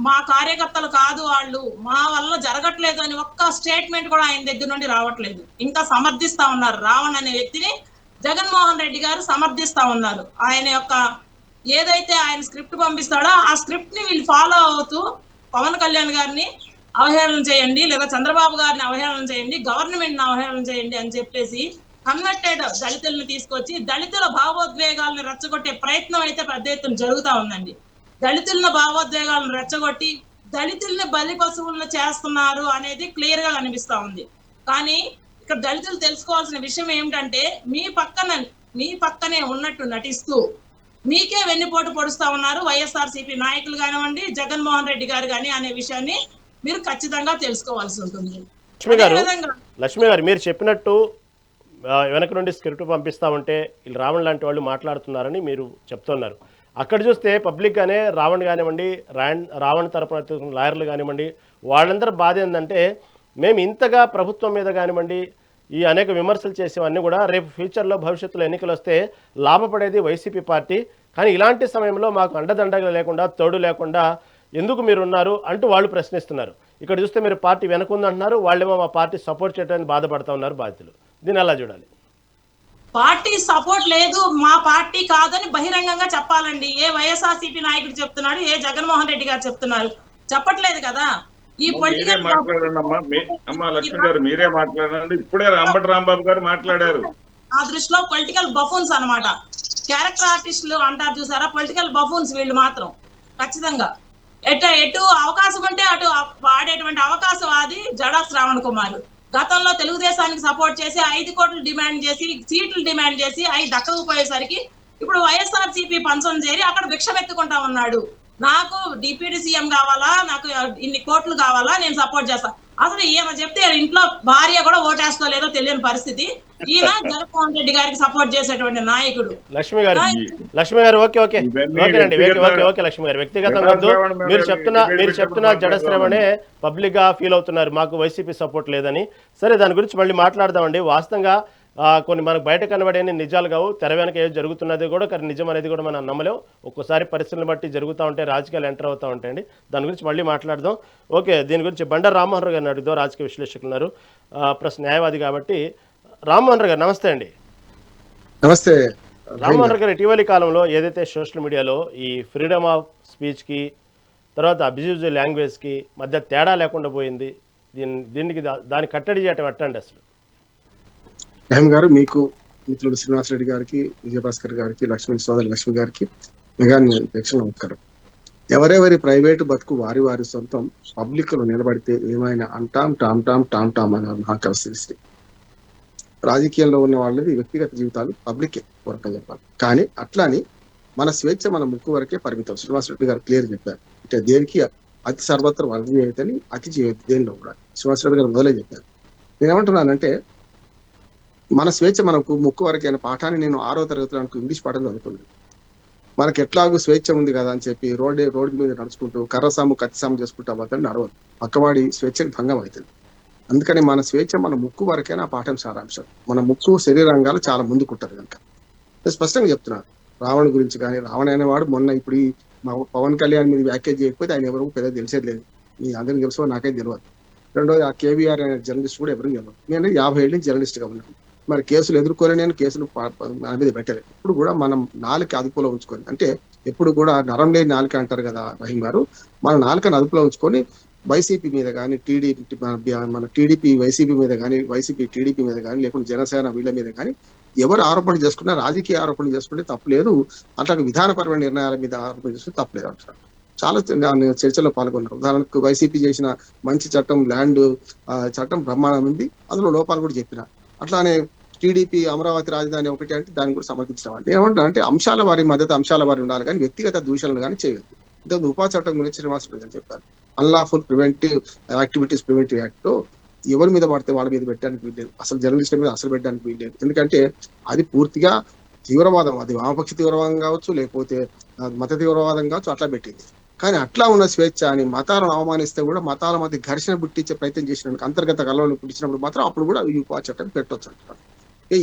మా కార్యకర్తలు కాదు వాళ్ళు, మా వల్ల జరగట్లేదు అని ఒక్క స్టేట్మెంట్ కూడా ఆయన దగ్గర నుండి రావట్లేదు. ఇంకా సమర్థిస్తా ఉన్నారు. రావణ్ అనే వ్యక్తిని జగన్మోహన్ రెడ్డి గారు సమర్థిస్తా ఉన్నారు. ఆయన యొక్క ఏదైతే ఆయన స్క్రిప్ట్ పంపిస్తాడో ఆ స్క్రిప్ట్ ని వీళ్ళు ఫాలో అవుతూ పవన్ కళ్యాణ్ గారిని అవహేళన చేయండి, లేదా చంద్రబాబు గారిని అవహేళన చేయండి, గవర్నమెంట్ ని అవహేళన చేయండి అని చెప్పేసి కన్వర్టెడ్ దళితుల్ని తీసుకొచ్చి దళితుల భావోద్వేగాలను రెచ్చగొట్టే ప్రయత్నం అయితే పెద్ద ఎత్తున జరుగుతా ఉందండి. దళితుల భావోద్వేగాలను రెచ్చగొట్టి దళితుల్ని బలి పశువులను చేస్తున్నారు అనేది క్లియర్ గా కనిపిస్తా ఉంది. కానీ ఇక్కడ దళితులు తెలుసుకోవాల్సిన విషయం ఏమిటంటే, మీ పక్కనే ఉన్నట్టు నటిస్తూ మీకే వెన్నుపోటు పొడుస్తా ఉన్నారు వైఎస్ఆర్సీపీ నాయకులు కానివ్వండి, జగన్మోహన్ రెడ్డి గారు కానీ అనే విషయాన్ని మీరు ఖచ్చితంగా తెలుసుకోవాల్సి ఉంటుంది. లక్ష్మి గారు మీరు చెప్పినట్టు వెనక నుండి స్క్రిప్ట్ పంపిస్తా ఉంటే వీళ్ళు రావణ్ లాంటి వాళ్ళు మాట్లాడుతున్నారని మీరు చెప్తున్నారు. అక్కడ చూస్తే పబ్లిక్గానే రావణ్ కానివ్వండి, రావణ్ తరపున లాయర్లు కానివ్వండి, వాళ్ళందరూ బాధ ఏంటంటే, మేము ఇంతగా ప్రభుత్వం మీద కానివ్వండి ఈ అనేక విమర్శలు చేసేవన్నీ కూడా రేపు ఫ్యూచర్లో భవిష్యత్తులో ఎన్నికలు వస్తే లాభపడేది వైసీపీ పార్టీ. కానీ ఇలాంటి సమయంలో మాకు అండదండగా లేకుండా, తోడు లేకుండా ఎందుకు మీరు ఉన్నారు అంటూ వాళ్ళు ప్రశ్నిస్తున్నారు. ఇక్కడ చూస్తే మీరు పార్టీ వెనకుందంటున్నారు, వాళ్ళేమో మా పార్టీ సపోర్ట్ చేయడానికి బాధపడుతూ ఉన్నారు బాధితులు. దీన్ని ఎలా చూడాలి? పార్టీ సపోర్ట్ లేదు, మా పార్టీ కాదని బహిరంగంగా చెప్పాలండి. ఏ వైఎస్ఆర్సీపీ నాయకుడు చెప్తున్నాడు, ఏ జగన్మోహన్ రెడ్డి గారు చెప్తున్నారు? చెప్పట్లేదు కదా. ఈ మీరే పొలిటికల్ మాట్లాడండి అమ్మా లక్ష్మి గారు, మీరే మాట్లాడండి. ఇప్పుడే అంబటి రాంబాబు గారు మాట్లాడారు. ఆ దృష్టిలో పొలిటికల్ బఫూన్స్ అన్నమాట. క్యారెక్టర్ ఆర్టిస్టులు అంటారు చూసారా, పొలిటికల్ బఫూన్స్ వీళ్ళు మాత్రం ఖచ్చితంగా. ఎటు అవకాశం ఉంటే అటు వాడేటువంటి అవకాశవాది జడా శ్రావణ్ కుమార్. గతంలో తెలుగుదేశానికి సపోర్ట్ చేసి 5 కోట్లు డిమాండ్ చేసి, సీట్లు డిమాండ్ చేసి 5 దక్కకపోయేసరికి ఇప్పుడు వైఎస్ఆర్సీపీ పంచం చేరి అక్కడ భిక్ష ఎత్తుకుంటా ఉన్నాడు. నాకు డిప్యూటీ సీఎం కావాలా, నాకు ఇన్ని కోట్లు కావాలా, నేను సపోర్ట్ చేస్తా. అసలు ఈయన చెప్తే ఇంట్లో భార్య కూడా ఓటేసుకోలేదో తెలియని పరిస్థితి. ఈయన జగన్మోహన్ రెడ్డి గారికి సపోర్ట్ చేసేటువంటి నాయకుడు. లక్ష్మి గారు ఓకే లక్ష్మి గారు, వ్యక్తిగతంగా మీరు చెప్తున్న జడశ్రమనే పబ్లిక్ గా ఫీల్ అవుతున్నారు, మాకు వైసీపీ సపోర్ట్ లేదని. సరే, దాని గురించి మళ్ళీ మాట్లాడదామండి. వాస్తవంగా కొన్ని మనకు బయట కనబడే నిజాలు కావు, తెర వెనక ఏది జరుగుతున్నది కూడా కానీ నిజం అనేది కూడా మనం నమ్మలేం. ఒక్కోసారి పరిస్థితులను బట్టి జరుగుతూ ఉంటాయి, రాజకీయాలు ఎంటర్ అవుతూ ఉంటాయండి. దాని గురించి మళ్ళీ మాట్లాడదాం. ఓకే, దీని గురించి బండారు రామ్మోహన్ రావు గారిని అడుగుదాం. రాజకీయ విశ్లేషకులు ఉన్నారు, ప్లస్ న్యాయవాది కాబట్టి. రామ్మోహన్ రావు గారు నమస్తే అండి. నమస్తే రామ్మోహన్ రావు గారు, ఇటీవలి కాలంలో ఏదైతే సోషల్ మీడియాలో ఈ ఫ్రీడమ్ ఆఫ్ స్పీచ్కి తర్వాత అబ్యూజ్ లాంగ్వేజ్కి మధ్య తేడా లేకుండా పోయింది, దీనికి దాన్ని కట్టడి చేయటం ఎట్టండి అసలు? రహీం గారు, మీకు మిత్రుడు శ్రీనివాసరెడ్డి గారికి, విజయభాస్కర్ గారికి, సోదరి లక్ష్మి గారికి మెగా నమస్కారం. ఎవరెవరి ప్రైవేటు బతుకు వారి వారి సొంతం, పబ్లిక్ లో నిలబడితే ఏమైనా అంటాం టామ్ అని నాకు అవసరిస్తే. రాజకీయాల్లో ఉన్న వాళ్ళది వ్యక్తిగత జీవితాలు పబ్లికే వరకు చెప్పాలి, కానీ అట్లాని మన స్వేచ్ఛ మన ముక్కు వరకే పరిమితం. శ్రీనివాసరెడ్డి గారు క్లియర్ చెప్పారు. అంటే దేనికి అతి సర్వత్రం వరద చేయొద్దని, అతి చేయొద్దు దేనిలో కూడా. శ్రీనివాసరెడ్డి గారు మొదలే చెప్పారు. నేనేమంటున్నానంటే, మన స్వేచ్ఛ మనకు ముక్కు వరకే అనే పాఠాన్ని నేను 6వ తరగతిలో ఇంగ్లీష్ పాఠం చదువుకున్నాను. మనకి ఎట్లాగూ స్వేచ్ఛ ఉంది కదా అని చెప్పి రోడ్డు మీద నడుచుకుంటూ కర్రసాము కత్తిసాము చేసుకుంటూ అవ్వదని నడవదు, పక్కవాడి స్వేచ్ఛకి భంగం అవుతుంది. అందుకని మన స్వేచ్ఛ మన ముక్కు వరకేనా పాఠం సారాంశం. మన ముక్కు శరీరంగాలు చాలా ముందుకుంటారు కనుక స్పష్టంగా చెప్తున్నారు. రావణ్ గురించి కానీ, రావణ్ అనేవాడు మొన్న ఇప్పుడు మా పవన్ కళ్యాణ్ మీద వ్యాఖ్య చేయకపోతే ఆయన ఎవరికి పెద్ద తెలిసేది లేదు. మీ అందరికీ తెలుసో నాకైతే తెలియదు. రెండోది ఆ కేవీఆర్ అనే జర్నలిస్ట్ కూడా ఎవరికి తెలియదు. నేను 50 ఏళ్ళ నుంచి జర్నలిస్ట్గా ఉన్నాను. మరి కేసులు ఎదుర్కొని నేను కేసులు మన మీద పెట్టలేదు. ఇప్పుడు కూడా మనం నాలుక అదుపులో ఉంచుకొని, అంటే ఎప్పుడు కూడా నరం లేని నాలుక అంటారు కదా రహీం గారు, మన నాలుకను అదుపులో ఉంచుకొని వైసీపీ మీద కానీ, మన టీడీపీ వైసీపీ మీద కానీ, వైసీపీ టీడీపీ మీద కానీ, లేకుంటే జనసేన వీళ్ళ మీద కానీ ఎవరు ఆరోపణలు చేసుకున్నా, రాజకీయ ఆరోపణలు చేసుకుంటే తప్పలేదు, అట్లాగే విధానపరమైన నిర్ణయాల మీద ఆరోపణ చేసుకుంటే తప్పలేదు అంటారు. చాలా చర్చలో పాల్గొన్నారు. ఉదాహరణకు వైసీపీ చేసిన మంచి చట్టం, ల్యాండ్ చట్టం బ్రహ్మాండం ఉంది, అందులో లోపాలు కూడా చెప్పిన. అట్లానే టీడీపీ అమరావతి రాజధాని ఒకటి అంటే దాన్ని కూడా సమర్థించడం. అంటే ఏమంటారు అంటే అంశాల వారి మద్దతు అంశాల వారి ఉండాలి, కానీ వ్యక్తిగత దూషణలు కానీ చేయవద్దు. ఇంత ఉపా చట్టం గురించి శ్రీనివాసరెడ్డి గారు చెప్పారు. Unlawful preventive activities preventive act ఎవరి మీద పడితే వాళ్ళ మీద పెట్టడానికి వీల్లేదు, అసలు జర్నలిస్టుల మీద అసలు పెట్టడానికి వీల్లేదు. ఎందుకంటే అది పూర్తిగా తీవ్రవాదం, అది వామపక్ష తీవ్రవాదం కావచ్చు, లేకపోతే మత తీవ్రవాదం కావచ్చు, అట్లా పెట్టింది. కానీ అట్లా ఉన్న స్వేచ్ఛ అని మతాలను అవమానిస్తే కూడా, మతాల మధ్య ఘర్షణ పుట్టించే ప్రయత్నం చేసినందుకు, అంతర్గత కలవలు పుట్టించినప్పుడు మాత్రం అప్పుడు కూడా ఉపా చట్టం పెట్టవచ్చు అంటున్నారు.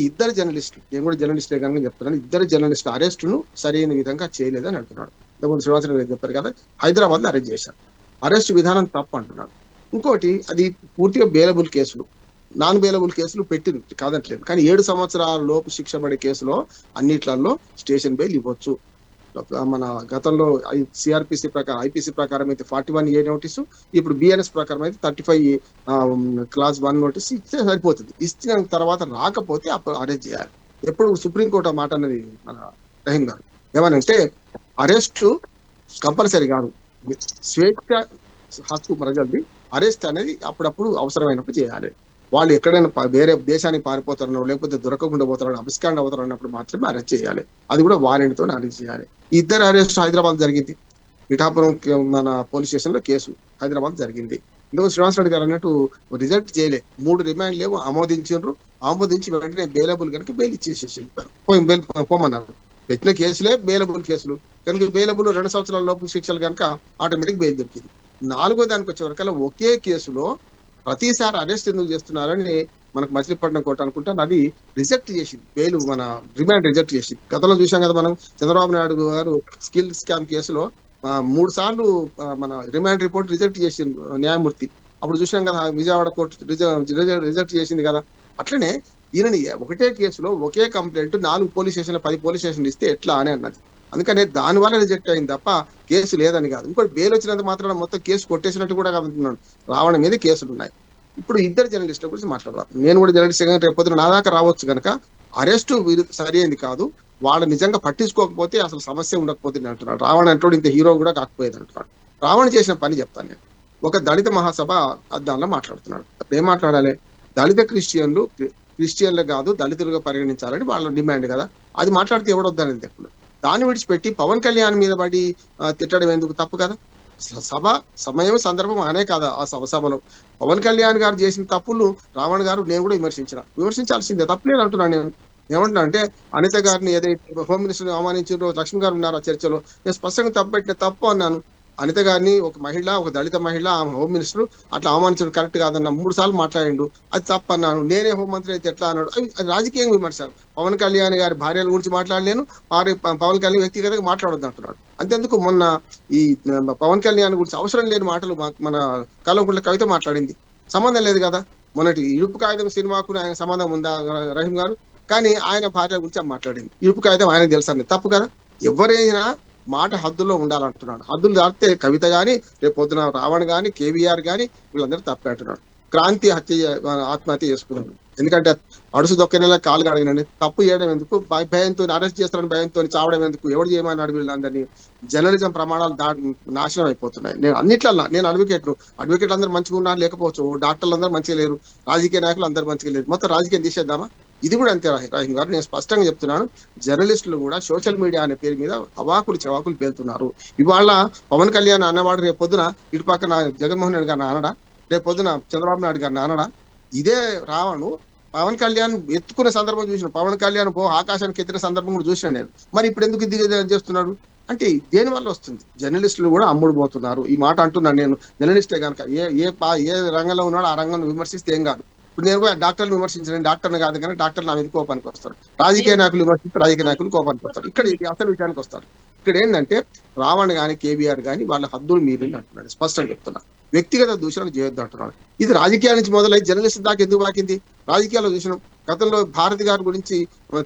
ఇద్దరు జర్నలిస్టులు, నేను కూడా జర్నలిస్టులే కనుక చెప్తున్నాను, ఇద్దరు జర్నలిస్టుల అరెస్టును సరైన విధంగా చేయలేదని అంటున్నాడు. ఇంతకుముందు శ్రీనివాసరెడ్డి గారు చెప్పారు కదా, హైదరాబాద్ లో అరెస్ట్ చేశారు, అరెస్ట్ విధానం తప్పు అంటున్నాడు. ఇంకోటి, అది పూర్తిగా బెయిలబుల్ కేసులు, నాన్ బెయిలబుల్ కేసులు పెట్టింది కాదట్లేదు, కానీ 7 సంవత్సరాల లోపు శిక్ష పడే కేసులో అన్నిట్లలో స్టేషన్ బెయిల్ ఇవ్వచ్చు. మన గతంలో సిఆర్పిసి ప్రకారం, ఐపీసీ ప్రకారం అయితే 41A నోటీసు, ఇప్పుడు బిఎన్ఎస్ ప్రకారం అయితే 35 క్లాస్ 1 నోటీసు ఇస్తే సరిపోతుంది. ఇచ్చిన తర్వాత రాకపోతే అప్పుడు అరెస్ట్ చేయాలి. ఎప్పుడు సుప్రీంకోర్టు మాట అన్నది మన రహీం గారు ఏమనంటే, అరెస్టు కంపల్సరీ కాదు, స్వేచ్ఛ హక్కు ప్రజలది. అరెస్ట్ అనేది అప్పుడప్పుడు అవసరమైనప్పుడు చేయాలి. వాళ్ళు ఎక్కడైనా వేరే దేశానికి పారిపోతారనో, లేకపోతే దొరకకుండా పోతారని, అభిష్కాండ అవుతారు అన్నప్పుడు మాత్రమే అరెస్ట్ చేయాలి. అది కూడా వారెంట్తో అరెస్ట్ చేయాలి. ఇద్దరు అరెస్ట్ హైదరాబాద్ జరిగింది. పిఠాపురం మన పోలీస్ స్టేషన్ లో కేసు హైదరాబాద్ జరిగింది. ఇందులో శ్రీనివాసరెడ్డి గారు అన్నట్టు రిజల్ట్ చేయలే, 3 రిమాండ్లు ఏమో ఆమోదించారు. ఆమోదించి వెంటనే బెయిలబుల్ కనుక బెయిల్ ఇచ్చేసేసి పోమన్నారు. పెట్టిన కేసులే బెయిలబుల్ కేసులు కనుక, బెయిలబుల్ 2 సంవత్సరాల లోపు శిక్షలు కనుక ఆటోమేటిక్ బెయిల్ దొరికింది. 4వ దానికి వచ్చే వరకల్లా ఒకే కేసులో ప్రతిసారి అరెస్ట్ ఎందుకు చేస్తున్నారని మనకు మచిలీపట్నం కోర్టు అనుకుంటాను అది రిజెక్ట్ చేసింది, బెయిల్ మన రిమాండ్ రిజెక్ట్ చేసింది. గతంలో చూసాం కదా మనం, చంద్రబాబు నాయుడు గారు స్కిల్ స్కామ్ కేసులో 3 సార్లు మన రిమాండ్ రిపోర్ట్ రిజెక్ట్ చేసింది న్యాయమూర్తి. అప్పుడు చూసాం కదా, విజయవాడ కోర్టు రిజెక్ట్ చేసింది కదా. అట్లనే ఈయనని ఒకటే కేసులో ఒకే కంప్లైంట్ 4 పోలీస్ స్టేషన్లు 10 పోలీస్ స్టేషన్లు ఇస్తే ఎట్లా అని అన్నది. అందుకనే దానివల్ల రిజెక్ట్ అయింది తప్ప కేసు లేదని కాదు. ఇంకోటి బెయిల్ వచ్చినంత మాత్రం మొత్తం కేసు కొట్టేసినట్టు కూడా కాదంటున్నాడు. రావణ మీద కేసులు ఉన్నాయి. ఇప్పుడు ఇద్దరు జర్నలిస్టుల గురించి మాట్లాడదాం. నేను కూడా జర్నలిస్ట్ రేపు పొద్దున నా దాకా రావచ్చు కనుక అరెస్టు సరి అయింది కాదు, వాళ్ళు నిజంగా పట్టించుకోకపోతే అసలు సమస్య ఉండకపోతే అంటున్నాడు. రావణ అంటాడు ఇంత హీరో కూడా కాకపోయేది అంటున్నాడు. రావణ చేసిన పని చెప్తాను నేను. ఒక దళిత మహాసభ దానిలో మాట్లాడుతున్నాడు. ఏం మాట్లాడాలి? దళిత క్రిస్టియన్లు కాదు దళితులుగా పరిగణించాలని వాళ్ళ డిమాండ్ కదా. అది మాట్లాడితే ఎవడొద్దని చెప్పు. దాన్ని విడిచిపెట్టి పవన్ కళ్యాణ్ మీద పడి తిట్టడం ఎందుకు? తప్పు కదా. సభ సమయం సందర్భం అనే కదా. ఆ సభలో పవన్ కళ్యాణ్ గారు చేసిన తప్పులు రావణ్ గారు నేను కూడా విమర్శించాల్సిందే, తప్పులేదు అంటున్నాను నేను. ఏమంటున్నా అంటే అనిత గారిని ఏదైతే హోమ్ మినిస్టర్ అవమానించారో, లక్ష్మి గారు ఉన్నారు ఆ చర్చలో, నేను స్పష్టంగా తప్పు అన్నాను. అనిత గారిని ఒక మహిళ, ఒక దళిత మహిళ, హోమ్ మినిస్టర్ అట్లా అవమానించడం కరెక్ట్ కాదన్నా 3 సార్లు మాట్లాడిండు. అది తప్పు అన్నాను. నేనే హోంమంత్రి అయితే ఎట్లా అన్నాడు. అది రాజకీయంగా విమర్శాలు. పవన్ కళ్యాణ్ గారి భార్యల గురించి మాట్లాడలేను, పవన్ కళ్యాణ్ వ్యక్తిగతంగా మాట్లాడొద్దు అంటున్నాడు. అంతేందుకు మొన్న ఈ పవన్ కళ్యాణ్ గురించి అవసరం లేని మాటలు మన కల్వకుంట్ల కవిత మాట్లాడింది. సంబంధం లేదు కదా. మొన్నటి ఇరుపు కాగితం సినిమాకు ఆయన సంబంధం ఉందా రహీం గారు? కానీ ఆయన భార్య గురించి మాట్లాడింది. ఇరుపు కాగితం ఆయనకు తెలుసండి. తప్పు కదా. ఎవరైనా మాట హద్దుల్లో ఉండాలంటున్నాడు. హద్దులు దాటితే కవిత గాని, రేపు పొద్దున రావణ్ గాని, కేవీఆర్ గాని వీళ్ళందరూ తప్పే అంటున్నాడు. క్రాంతి ఆత్మహత్య చేసుకున్నాడు. ఎందుకంటే అడుసు దొక్కనేలా కాలు కడగనండి. తప్పు చేయడం ఎందుకు? భయంతో అరెస్ట్ చేస్తారని భయంతో చావడం ఎందుకు? ఎవడు చేయమన్నాడు వీళ్ళందరినీ? జర్నలిజం ప్రమాణాలు నాశనం అయిపోతున్నాయి. నేను అన్నిట్లల్లా నేను అడ్వకేట్లు అందరూ మంచిగా ఉన్నారు లేకపోవచ్చు, డాక్టర్లు అందరూ మంచిగా లేరు, రాజకీయ నాయకులు అందరూ మంచిగా లేరు, మొత్తం రాజకీయం తీసేద్దామా? ఇది కూడా అంతే రాహిం గారు. నేను స్పష్టంగా చెప్తున్నాను, జర్నలిస్టులు కూడా సోషల్ మీడియా అనే పేరు మీద చవాకులు పేలుతున్నారు. ఇవాళ పవన్ కళ్యాణ్ అన్నవాడు రేపు పొద్దున ఇటు పక్కన జగన్మోహన్ రెడ్డి గారిని అనడా? రేపు పొద్దున చంద్రబాబు నాయుడు గారిని అనడా? ఇదే రావణు పవన్ కళ్యాణ్ ఎత్తుకునే సందర్భం చూసిన, పవన్ కళ్యాణ్ ఆకాశానికి ఎత్తిన సందర్భం కూడా చూసిన నేను. మరి ఇప్పుడు ఎందుకు చేస్తున్నాడు అంటే దేని వల్ల వస్తుంది? జర్నలిస్టులు కూడా అమ్ముడు పోతున్నారు. ఈ మాట అంటున్నాను నేను. జర్నలిస్టే కనుక ఏ రంగంలో ఉన్నాడో ఆ రంగం విమర్శిస్తే ఏం కాదు. ఇప్పుడు నేను కూడా డాక్టర్లు విమర్శించలేను, డాక్టర్ని కాదు కానీ డాక్టర్లు నా మీద కోపానికి వస్తారు. రాజకీయ నాయకులు విమర్శిస్తే రాజకీయ నాయకులు కోపానికి వస్తారు. ఇక్కడ అసలు విషయానికి వస్తారు. ఇక్కడ ఏంటంటే రావణ్ గాని, కేబీఆర్ గాని వాళ్ళ హద్దులు మీరింది అంటున్నాడు. స్పష్టంగా చెప్తున్నా. వ్యక్తిగత దూషణలు చేయొద్దు అంటున్నాడు. ఇది రాజకీయాల నుంచి మొదలై జర్నలిస్ట్ దాకా ఎందుకు బాకింది? రాజకీయాల్లో చూసినాం. గతంలో భారతి గారి గురించి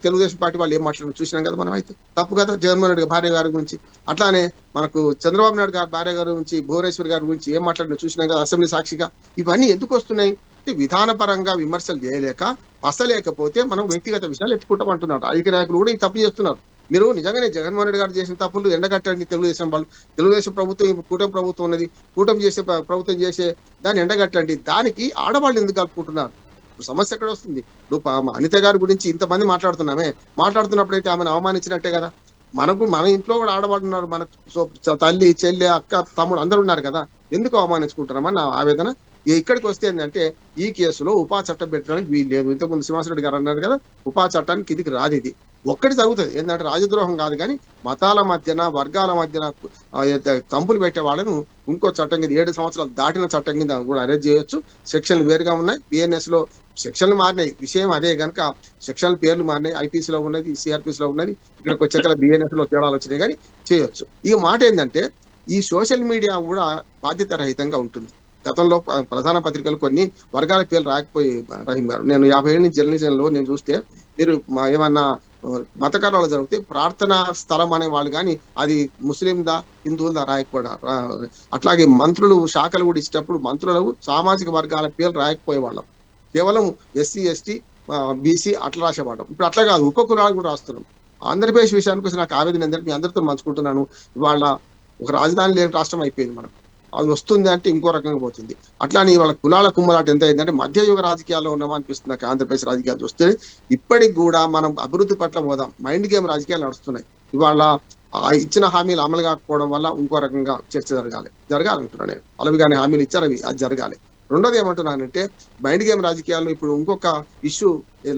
తెలుగుదేశం పార్టీ వాళ్ళు ఏం మాట్లాడారు చూసినాం కదా మనం. అయితే తప్పు కదా. జగన్మోహన్ రెడ్డి భార్య గారి గురించి, అట్లానే మనకు చంద్రబాబు నాయుడు గారి భార్య గారి గురించి, భువనేశ్వర్ గారి గురించి ఏం మాట్లాడినా చూసినాం కదా అసెంబ్లీ సాక్షిగా. ఇవన్నీ ఎందుకు వస్తున్నాయి? విధానపరంగా విమర్శలు చేయలేక, పసలేకపోతే మనం వ్యక్తిగత విషయాలు ఎత్తుకుంటాం అంటున్నారు. రాజకీయ నాయకులు కూడా ఈ తప్పు చేస్తున్నారు. మీరు నిజంగానే జగన్మోహన్ రెడ్డి గారు చేసిన తప్పులు ఎండగట్టండి. తెలుగుదేశం వాళ్ళు, తెలుగుదేశం ప్రభుత్వం కూటమి ప్రభుత్వం ఉన్నది, కూటమి చేసే ప్రభుత్వం చేసే దాన్ని ఎండగట్టండి. దానికి ఆడవాళ్ళు ఎందుకు కలుపుకుంటున్నారు? సమస్య ఎక్కడ వస్తుంది? ఇప్పుడు అనిత గారి గురించి ఇంతమంది మాట్లాడుతున్నప్పుడైతే ఆమెను అవమానించినట్టే కదా. మన ఇంట్లో కూడా ఆడవాళ్ళు ఉన్నారు, మన తల్లి, చెల్లి, అక్క, తమ్ముడు అందరూ ఉన్నారు కదా. ఎందుకు అవమానించుకుంటున్నామని నా ఆవేదన. ఇక్కడికి వస్తే ఏంటంటే ఈ కేసులో ఉపా చట్టం పెట్టడానికి వీలు లేదు. ఇంతకుముందు శ్రీనివాసరెడ్డి గారు అన్నారు కదా, ఉపా చట్టానికి ఇదికి రాదు. ఇది ఒక్కటి జరుగుతుంది ఏంటంటే రాజద్రోహం కాదు కానీ మతాల మధ్యన, వర్గాల మధ్యన కంపులు పెట్టే వాళ్ళను ఇంకో చట్టం కింద 7 సంవత్సరాలు దాటిన చట్టం కింద కూడా అరెస్ట్ చేయొచ్చు. సెక్షన్లు వేరుగా ఉన్నాయి. బిఎన్ఎస్ లో సెక్షన్లు మారినాయి. విషయం అదే కనుక సెక్షన్ల పేర్లు మారినాయి. ఐపీసీ లో ఉన్నది, సిఆర్పిసి లో ఉన్నది. ఇక్కడికి వచ్చాక బిఎన్ఎస్ లో తేడాలు వచ్చినాయి కానీ చేయొచ్చు. ఇక మాట ఏంటంటే ఈ సోషల్ మీడియా కూడా బాధ్యత రహితంగా ఉంటుంది. గతంలో ప్రధాన పత్రికలు కొన్ని వర్గాల పేర్లు రాకపోయి రహీం గారు, నేను 50 ఏళ్ళ నుంచి జర్నలిజంలో నేను చూస్తే మీరు ఏమన్నా మతకారాలు జరిగితే ప్రార్థనా స్థలం అనే వాళ్ళు కానీ అది ముస్లిందా హిందువులదా రాయకపోవడం. అట్లాగే మంత్రులు శాఖలు కూడా ఇచ్చేటప్పుడు మంత్రులకు సామాజిక వర్గాల పేర్లు రాయకపోయేవాళ్ళం. కేవలం ఎస్సీ, ఎస్టీ, బీసీ అట్లా రాసేవాళ్ళం. ఇప్పుడు అట్లా కాదు, ఒక్కొక్కరు కూడా రాస్తున్నాం. ఆంధ్రప్రదేశ్ విషయానికి వచ్చి నాకు ఆవేదన ఏంటంటే మీ అందరితో పంచుకుంటున్నాను. ఇవాళ ఒక రాజధాని లేని రాష్ట్రం అయిపోయింది మనకు. అది వస్తుంది అంటే ఇంకో రకంగా పోతుంది. అట్లానే వాళ్ళ కులాల కుమ్మలాట ఎంత అయిందంటే మధ్యయుగ రాజకీయాల్లో ఉన్నామా అనిపిస్తుంది నాకు. ఆంధ్రప్రదేశ్ రాజకీయాలు చూస్తే ఇప్పటికి కూడా మనం అభివృద్ధి పట్ల పోదాం, మైండ్ గేమ్ రాజకీయాలు నడుస్తున్నాయి. ఇవాళ ఇచ్చిన హామీలు అమలు కాకపోవడం వల్ల ఇంకో రకంగా చర్చ జరగాలంటున్నాను నేను. అలాగే కానీ హామీలు ఇచ్చారు, అది జరగాలి. రెండోది ఏమంటున్నానంటే మైండ్ గేమ్ రాజకీయాల్లో ఇప్పుడు ఇంకొక ఇష్యూ,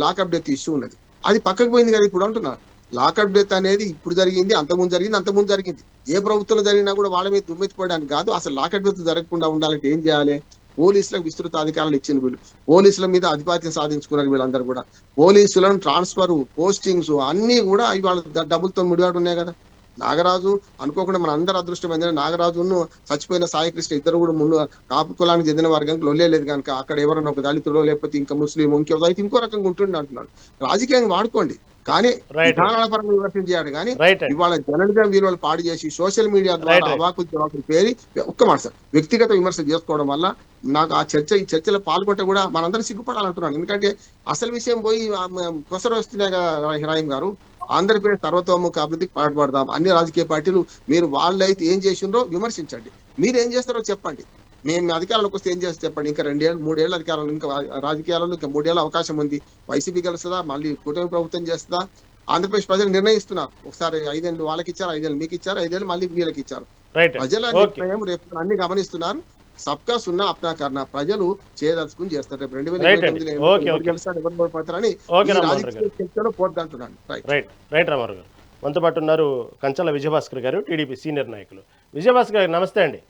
లాకప్ డెత్ ఇష్యూ ఉన్నది. అది పక్కకు పోయింది కదా ఇప్పుడు అంటున్నారు. లాకప్ డెత్ అనేది ఇప్పుడు జరిగింది, అంతకుముందు జరిగింది. ఏ ప్రభుత్వంలో జరిగినా కూడా వాళ్ళ మీద దుమ్మెత్తిపోవడానికి కాదు. అసలు లాకప్ డెత్ జరగకుండా ఉండాలంటే ఏం చేయాలి? పోలీసులకు విస్తృత అధికారాలు ఇచ్చిన వీళ్ళు, పోలీసుల మీద ఆధిపత్యం సాధించుకున్నారు వీళ్ళందరూ కూడా. పోలీసులను ట్రాన్స్ఫర్, పోస్టింగ్స్ అన్ని కూడా ఇవాళ డబ్బులతో ముడివాడు ఉన్నాయి కదా. నాగరాజు అనుకోకుండా మన అందరి అదృష్టం ఏంటంటే నాగరాజును చచ్చిపోయిన సాయికృష్ణ ఇద్దరు కూడా ముందు కాపు కులానికి చెందిన వర్గానికి లొల్లేదు కనుక అక్కడ ఎవరైనా ఒక దళితుడో లేకపోతే ఇంకా ముస్లిం అయితే ఇంకో రకంగా ఉంటుండే అంటున్నాడు. రాజకీయంగా వాడుకోండి కానీ విధానాల పరంగా విమర్శనం చేయాలి కానీ ఇవాళ జర్నలిజం విలువలు పాడు చేసి సోషల్ మీడియా ద్వారా అవాకులు జవాకులు పేరి ఒక్క మాట సార్ వ్యక్తిగత విమర్శ చేసుకోవడం వల్ల నాకు ఈ చర్చలో పాల్గొంటే కూడా మనందరం సిగ్గుపడాలంటున్నాను. ఎందుకంటే అసలు విషయం పోయి కొసరు వస్తున్నాయి కదా రాయం గారు. ఆంధ్రప్రదేశ్ సర్వతోముఖ అభివృద్ధికి పాటుపడదాం. అన్ని రాజకీయ పార్టీలు మీరు వాళ్ళైతే ఏం చేసిండ్రో విమర్శించండి, మీరేం చేస్తారో చెప్పండి. మేము అధికారంలోకి వస్తే ఏం చేస్తే చెప్పండి. ఇంకా 2 ఏళ్ళు 3 ఏళ్ళు అధికారంలో ఇంకా రాజకీయాలలో ఇంకా 3 ఏళ్ళ అవకాశం ఉంది. వైసీపీ గెలుస్తుందా, మళ్ళీ కూటమి ప్రభుత్వం చేస్తుందా, ఆంధ్రప్రదేశ్ ప్రజలు నిర్ణయిస్తున్నారు. ఒకసారి 5 ఏళ్ళు వాళ్ళకి ఇచ్చారు, 5 ఏళ్ళు మీకు ఇచ్చారు, 5 ఏళ్ళు మళ్ళీ వీళ్ళకి ఇచ్చారు. ప్రజల నిర్ణయం రేపు అన్ని గమనిస్తున్నారు. సబ్కా సున్నా అప్నా కర్నా ప్రజలు చేయదలుచుకుని చేస్తారు. రేపు 2029 గెలుస్తారు, ఎవరు ఓడిపోతారని రాజకీయ చర్చలో పోద్దంటున్నాను. రైట్ రామారావు గారు మనతో పాటు ఉన్నారు కంచల విజయభాస్కర్ గారు, టీడీపీ సీనియర్ నాయకులు. విజయభాస్కర్ గారు నమస్తే అండి.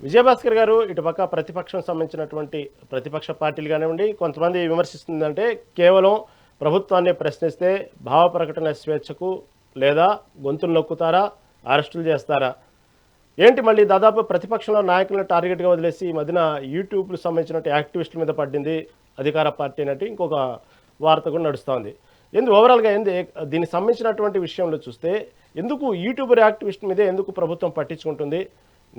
విజయభాస్కర్ గారు, ఇటుపక్క ప్రతిపక్షం సంబంధించినటువంటి ప్రతిపక్ష పార్టీలు కానివ్వండి, కొంతమంది విమర్శిస్తుందంటే కేవలం ప్రభుత్వాన్ని ప్రశ్నిస్తే భావ ప్రకటన స్వేచ్ఛకు లేదా గొంతులు నొక్కుతారా, అరెస్టులు చేస్తారా ఏంటి? మళ్ళీ దాదాపు ప్రతిపక్షంలో నాయకులను టార్గెట్గా వదిలేసి ఈ మధ్యన యూట్యూబ్కు సంబంధించిన యాక్టివిస్టుల మీద పడింది అధికార పార్టీ అంటే ఇంకొక వార్త కూడా నడుస్తోంది. ఎందుకు ఓవరాల్గా దీనికి సంబంధించినటువంటి విషయంలో చూస్తే ఎందుకు యూట్యూబర్ యాక్టివిస్ట్ మీదే ఎందుకు ప్రభుత్వం పట్టించుకుంటుంది?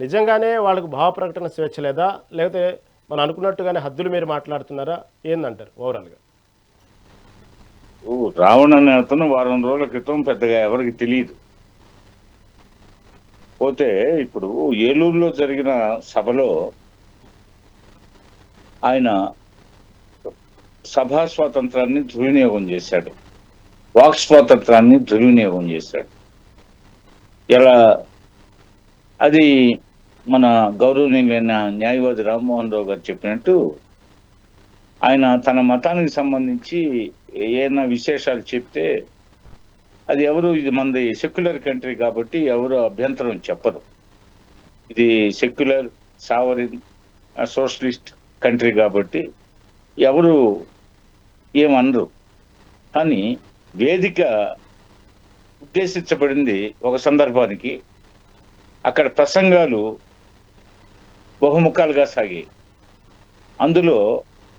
నిజంగానే వాళ్ళకు భావ ప్రకటన స్వేచ్ఛ లేదా, లేకపోతే మనం అనుకున్నట్టుగానే హద్దులు మీరు మాట్లాడుతున్నారా, ఏందంటారు ఓవరాల్గా? రావణ్ అనే అతను వారం రోజుల క్రితం పెద్దగా ఎవరికి తెలియదు. పోతే ఇప్పుడు ఏలూరులో జరిగిన సభలో ఆయన సభా స్వాతంత్రాన్ని దుర్వినియోగం చేశాడు, వాక్ స్వాతంత్రాన్ని దుర్వినియోగం చేశాడు. ఇలా అది మన గౌరవనీయులైన న్యాయవాది రామ్మోహన్ రావు గారు చెప్పినట్టు ఆయన తన మతానికి సంబంధించి ఏమైనా విశేషాలు చెప్తే అది ఎవరు, ఇది మనది సెక్యులర్ కంట్రీ కాబట్టి ఎవరు అభ్యంతరం చెప్పరు. ఇది సెక్యులర్ సావరిన్ సోషలిస్ట్ కంట్రీ కాబట్టి ఎవరు ఏమనరు. కానీ వేదిక ఉద్దేశించబడింది ఒక సందర్భానికి. అక్కడ ప్రసంగాలు బహుముఖాలుగా సాగాయి. అందులో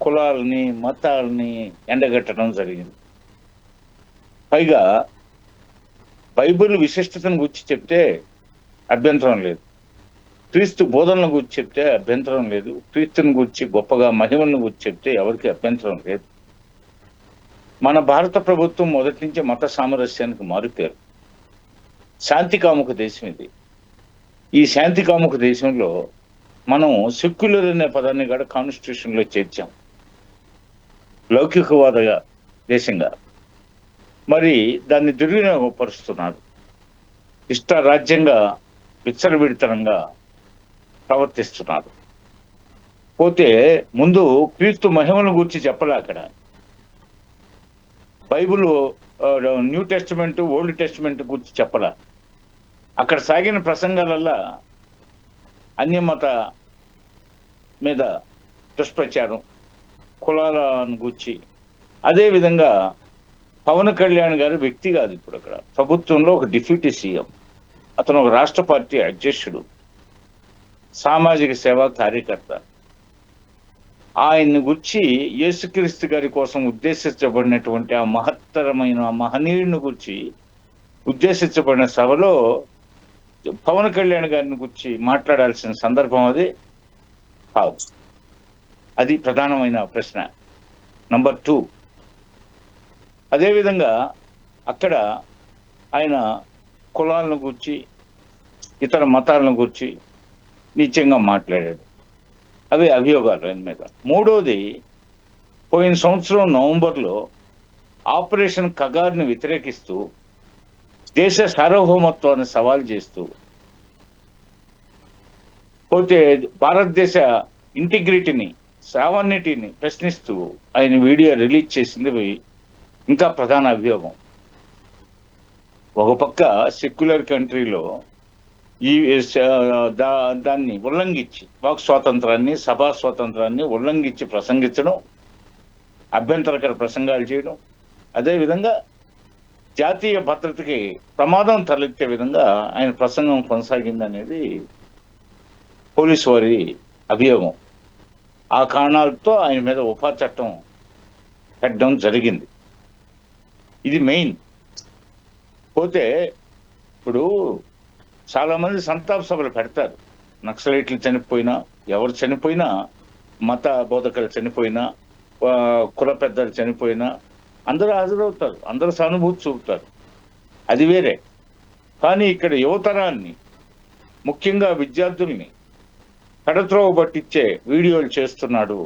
కులాలని మతాలని ఎండగట్టడం జరిగింది. పైగా బైబిల్ విశిష్టతను గురించి చెప్తే అభ్యంతరం లేదు, క్రీస్తు బోధనల గురించి చెప్తే అభ్యంతరం లేదు, క్రీస్తుని గురించి గొప్పగా మహిమలను గురించి చెప్తే ఎవరికి అభ్యంతరం లేదు. మన భారత ప్రభుత్వం మొదటి నుంచి మత సామరస్యానికి మారిపోయారు. శాంతి కాముక దేశం ఇది. ఈ శాంతి కాముక దేశంలో మనం సెక్యులర్ అనే పదాన్ని కూడా కాన్స్టిట్యూషన్ లో చేర్చాం, లౌకికవాద దేశంగా. మరి దాన్ని దుర్వినియోగపరుస్తున్నారు, ఇష్టారాజ్యంగా విచ్చలవిడితనంగా ప్రవర్తిస్తున్నారు. పోతే ముందు క్రీస్తు మహిమను గురించి చెప్పలే. అక్కడ Bible new testament old testament గురించి చెప్పలే. అక్కడ సాగిన ప్రసంగాలల్లా అన్యమత మీద దుష్ప్రచారం, కులాలను గురించి. అదేవిధంగా పవన్ కళ్యాణ్ గారు వ్యక్తి కాదు, ఇప్పుడు అక్కడ ప్రభుత్వంలో ఒక డిప్యూటీ సీఎం, అతను ఒక రాష్ట్ర పార్టీ అధ్యక్షుడు, సామాజిక సేవా కార్యకర్త. ఆయన్ని గురించి యేసుక్రీస్తు గారి కోసం ఉద్దేశించబడినటువంటి ఆ మహత్తరమైన మహనీయుని గురించి ఉద్దేశించబడిన సభలో పవన్ కళ్యాణ్ గారిని గురించి మాట్లాడాల్సిన సందర్భం అది కాదు. అది ప్రధానమైన ప్రశ్న. నంబర్ 2, అదేవిధంగా అక్కడ ఆయన కులాలను గురించి ఇతర మతాలను గురించి నిత్యంగా మాట్లాడాడు. అవి అభియోగాలు ఆయన మీద. 3వది, పోయిన సంవత్సరం నవంబర్లో ఆపరేషన్ కగార్ని వ్యతిరేకిస్తూ దేశ సార్వభౌమత్వాన్ని సవాల్ చేస్తూ, పోతే భారతదేశ ఇంటిగ్రిటీని సావన్నిటిని ప్రశ్నిస్తూ ఆయన వీడియో రిలీజ్ చేసింది ఇంకా ప్రధాన అభియోగం. ఒక పక్క సెక్యులర్ కంట్రీలో ఈ దాన్ని ఉల్లంఘించి వాక్ స్వాతంత్రాన్ని సభా స్వాతంత్రాన్ని ఉల్లంఘించి ప్రసంగించడం, అభ్యంతరకర ప్రసంగాలు చేయడం, అదేవిధంగా జాతీయ భద్రతకి ప్రమాదం తలెత్తే విధంగా ఆయన ప్రసంగం కొనసాగిందనేది పోలీసు వారి అభియోగం. ఆ కారణాలతో ఆయన మీద ఉపా చట్టం పెట్టడం జరిగింది. ఇది మెయిన్. పోతే ఇప్పుడు చాలా మంది సంతాప సభలు పెడతారు. నక్సలైట్లు చనిపోయినా, ఎవరు చనిపోయినా, మత బోధకులు చనిపోయినా, కుల పెద్దలు చనిపోయినా అందరూ హాజరవుతారు, అందరూ సానుభూతి చూపుతారు, అది వేరే. కానీ ఇక్కడ యువతరాన్ని, ముఖ్యంగా విద్యార్థుల్ని కడత్రోవ పట్టించే వీడియోలు చేస్తున్నాడు.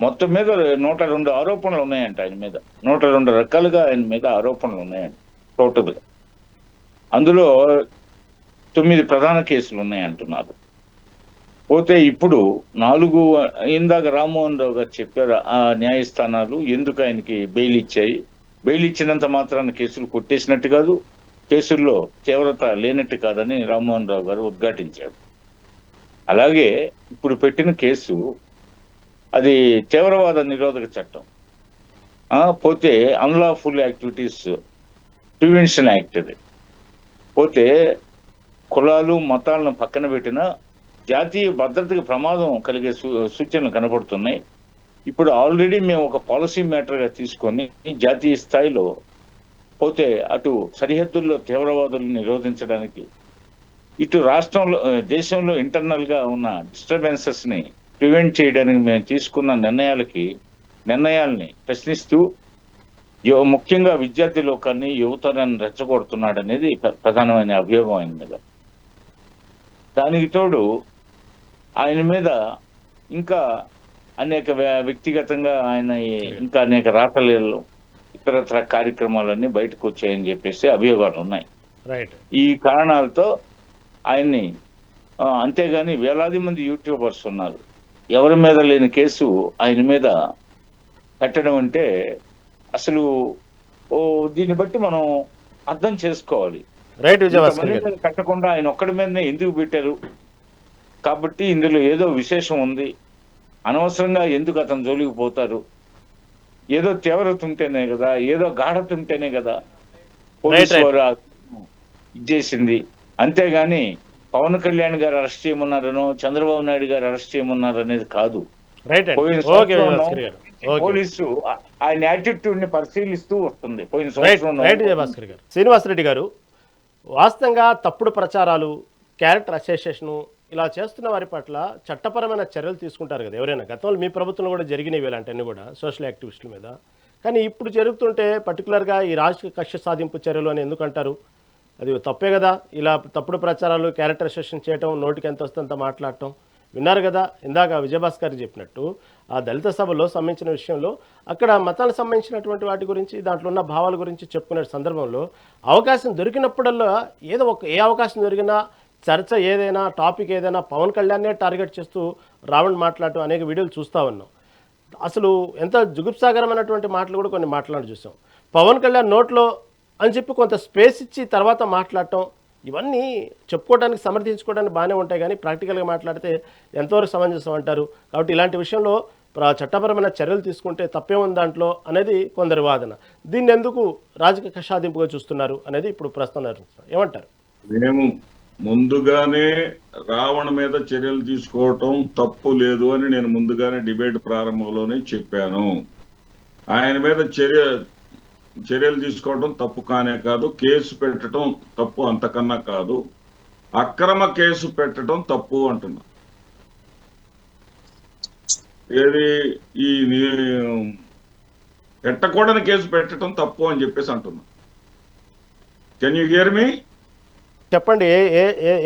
మొత్తం మీద 102 ఆరోపణలు ఉన్నాయంట ఆయన మీద. 102 రకాలుగా ఆయన మీద ఆరోపణలు ఉన్నాయంట టోటల్గా. అందులో 9 ప్రధాన కేసులు ఉన్నాయంటున్నారు. పోతే ఇప్పుడు 4, ఇందాక రామ్మోహన్ రావు గారు చెప్పారు, ఆ న్యాయస్థానాలు ఎందుకు ఆయనకి బెయిల్ ఇచ్చాయి. బెయిల్ ఇచ్చినంత మాత్రాన కేసులు కొట్టేసినట్టు కాదు, కేసుల్లో తీవ్రత లేనట్టు కాదని రామ్మోహన్ రావు గారు ఉద్ఘాటించారు. అలాగే ఇప్పుడు పెట్టిన కేసు అది తీవ్రవాద నిరోధక చట్టం. పోతే అన్లాఫుల్ యాక్టివిటీస్ ప్రివెన్షన్ యాక్ట్. అది పోతే కులాలు మతాలను పక్కన పెట్టిన జాతీయ భద్రతకి ప్రమాదం కలిగే సూచనలు కనబడుతున్నాయి. ఇప్పుడు ఆల్రెడీ మేము ఒక పాలసీ మ్యాటర్గా తీసుకొని జాతీయ స్థాయిలో పోతే అటు సరిహద్దుల్లో తీవ్రవాదులను నిరోధించడానికి, ఇటు రాష్ట్రంలో దేశంలో ఇంటర్నల్ గా ఉన్న డిస్టర్బెన్సెస్ ని ప్రివెంట్ చేయడానికి మేము తీసుకున్న నిర్ణయాల్ని ప్రశ్నిస్తూ ముఖ్యంగా విద్యార్థి లోకాన్ని, యువతరాన్ని రెచ్చగొడుతున్నాడనేది ప్రధానమైన అభియోగం ఆయన మీద. దానికి తోడు ఆయన మీద ఇంకా అనేక వ్యక్తిగతంగా ఆయన ఇంకా అనేక రాతలు, ఇతరత్ర కార్యక్రమాలన్నీ బయటకు వచ్చాయని చెప్పేసి అభియోగాలు ఉన్నాయి. ఈ కారణాలతో ఆయన్ని, అంతేగాని వేలాది మంది యూట్యూబర్స్ ఉన్నారు, ఎవరి మీద లేని కేసు ఆయన మీద పెట్టడం అంటే అసలు దీన్ని బట్టి మనం అర్థం చేసుకోవాలి. పెట్టకుండా ఆయన ఒక్కడి మీదనే ఎందుకు పెట్టారు కాబట్టి ఇందులో ఏదో విశేషం ఉంది, అనవసరంగా ఎందుకు అతను జోలికి పోతారు, ఏదో తీవ్రత ఉంటేనే కదా, ఏదో గాఢత ఉంటేనే కదా పోలీసు వారు ఇచ్చేసింది. అంతేగాని పవన్ కళ్యాణ్ గారు అరెస్ట్ చేయమన్నారనో, చంద్రబాబు నాయుడు గారు అరెస్ట్ చేయమన్నారు అనేది కాదు. పోలీసు ఆయన యాటిట్యూడ్ ని పరిశీలిస్తూ వస్తుంది. పోయిన సంవత్సరం శ్రీనివాసరెడ్డి గారు, వాస్తవంగా తప్పుడు ప్రచారాలు, క్యారెక్టర్ అసోసియేషన్ ఇలా చేస్తున్న వారి పట్ల చట్టపరమైన చర్యలు తీసుకుంటారు కదా ఎవరైనా. గతంలో మీ ప్రభుత్వంలో కూడా జరిగినవి ఇలాంటివన్నీ కూడా సోషల్ యాక్టివిస్టుల మీద. కానీ ఇప్పుడు జరుగుతుంటే పర్టికులర్గా ఈ రాజకీయ కక్ష సాధింపు చర్యలు అని ఎందుకంటారు? అది తప్పే కదా. ఇలా తప్పుడు ప్రచారాలు, క్యారెక్టర్ అసోసియేషన్ చేయటం, నోటికి ఎంత వస్తే అంత మాట్లాడటం. విన్నారు కదా ఇందాక విజయభాస్కర్ చెప్పినట్టు, ఆ దళిత సభలో సంబంధించిన విషయంలో అక్కడ మతాలకు సంబంధించినటువంటి వాటి గురించి, దాంట్లో ఉన్న భావాల గురించి చెప్పుకునే సందర్భంలో అవకాశం దొరికినప్పుడల్లా ఏదో ఏ అవకాశం దొరికినా చర్చ ఏదైనా, టాపిక్ ఏదైనా పవన్ కళ్యాణ్నే టార్గెట్ చేస్తూ రావణ్ మాట్లాడటం అనేక వీడియోలు చూస్తూ ఉన్నాం. అసలు ఎంత జుగుప్సాగరమైనటువంటి మాటలు కూడా కొన్ని మాట్లాడి చూసాం. పవన్ కళ్యాణ్ నోట్లో అని చెప్పి కొంత స్పేస్ ఇచ్చి తర్వాత మాట్లాడటం, ఇవన్నీ చెప్పుకోవడానికి, సమర్థించుకోవడానికి బాగానే ఉంటాయి. కానీ ప్రాక్టికల్గా మాట్లాడితే ఎంతవరకు సమంజసం అంటారు? కాబట్టి ఇలాంటి విషయంలో చట్టపరమైన చర్యలు తీసుకుంటే తప్పే ఉంది దాంట్లో అనేది కొందరి వాదన. దీన్ని ఎందుకు రాజకీయ కషాదింపుగా చూస్తున్నారు అనేది ఇప్పుడు ప్రస్తుతం ఏమంటారు? మేము ముందుగానే రావణ్ మీద చర్యలు తీసుకోవటం తప్పు లేదు అని నేను ముందుగానే డిబేట్ ప్రారంభంలోనే చెప్పాను. ఆయన మీద చర్యలు తీసుకోవడం తప్పు కానే కాదు, కేసు పెట్టడం తప్పు అంతకన్నా కాదు, అక్రమ కేసు పెట్టడం తప్పు అంటున్నా. ఏది ఈ పెట్టకూడని కేసు పెట్టడం తప్పు అని చెప్పేసి అంటున్నా. కెన్ యూ హియర్ మీ? చెప్పండి,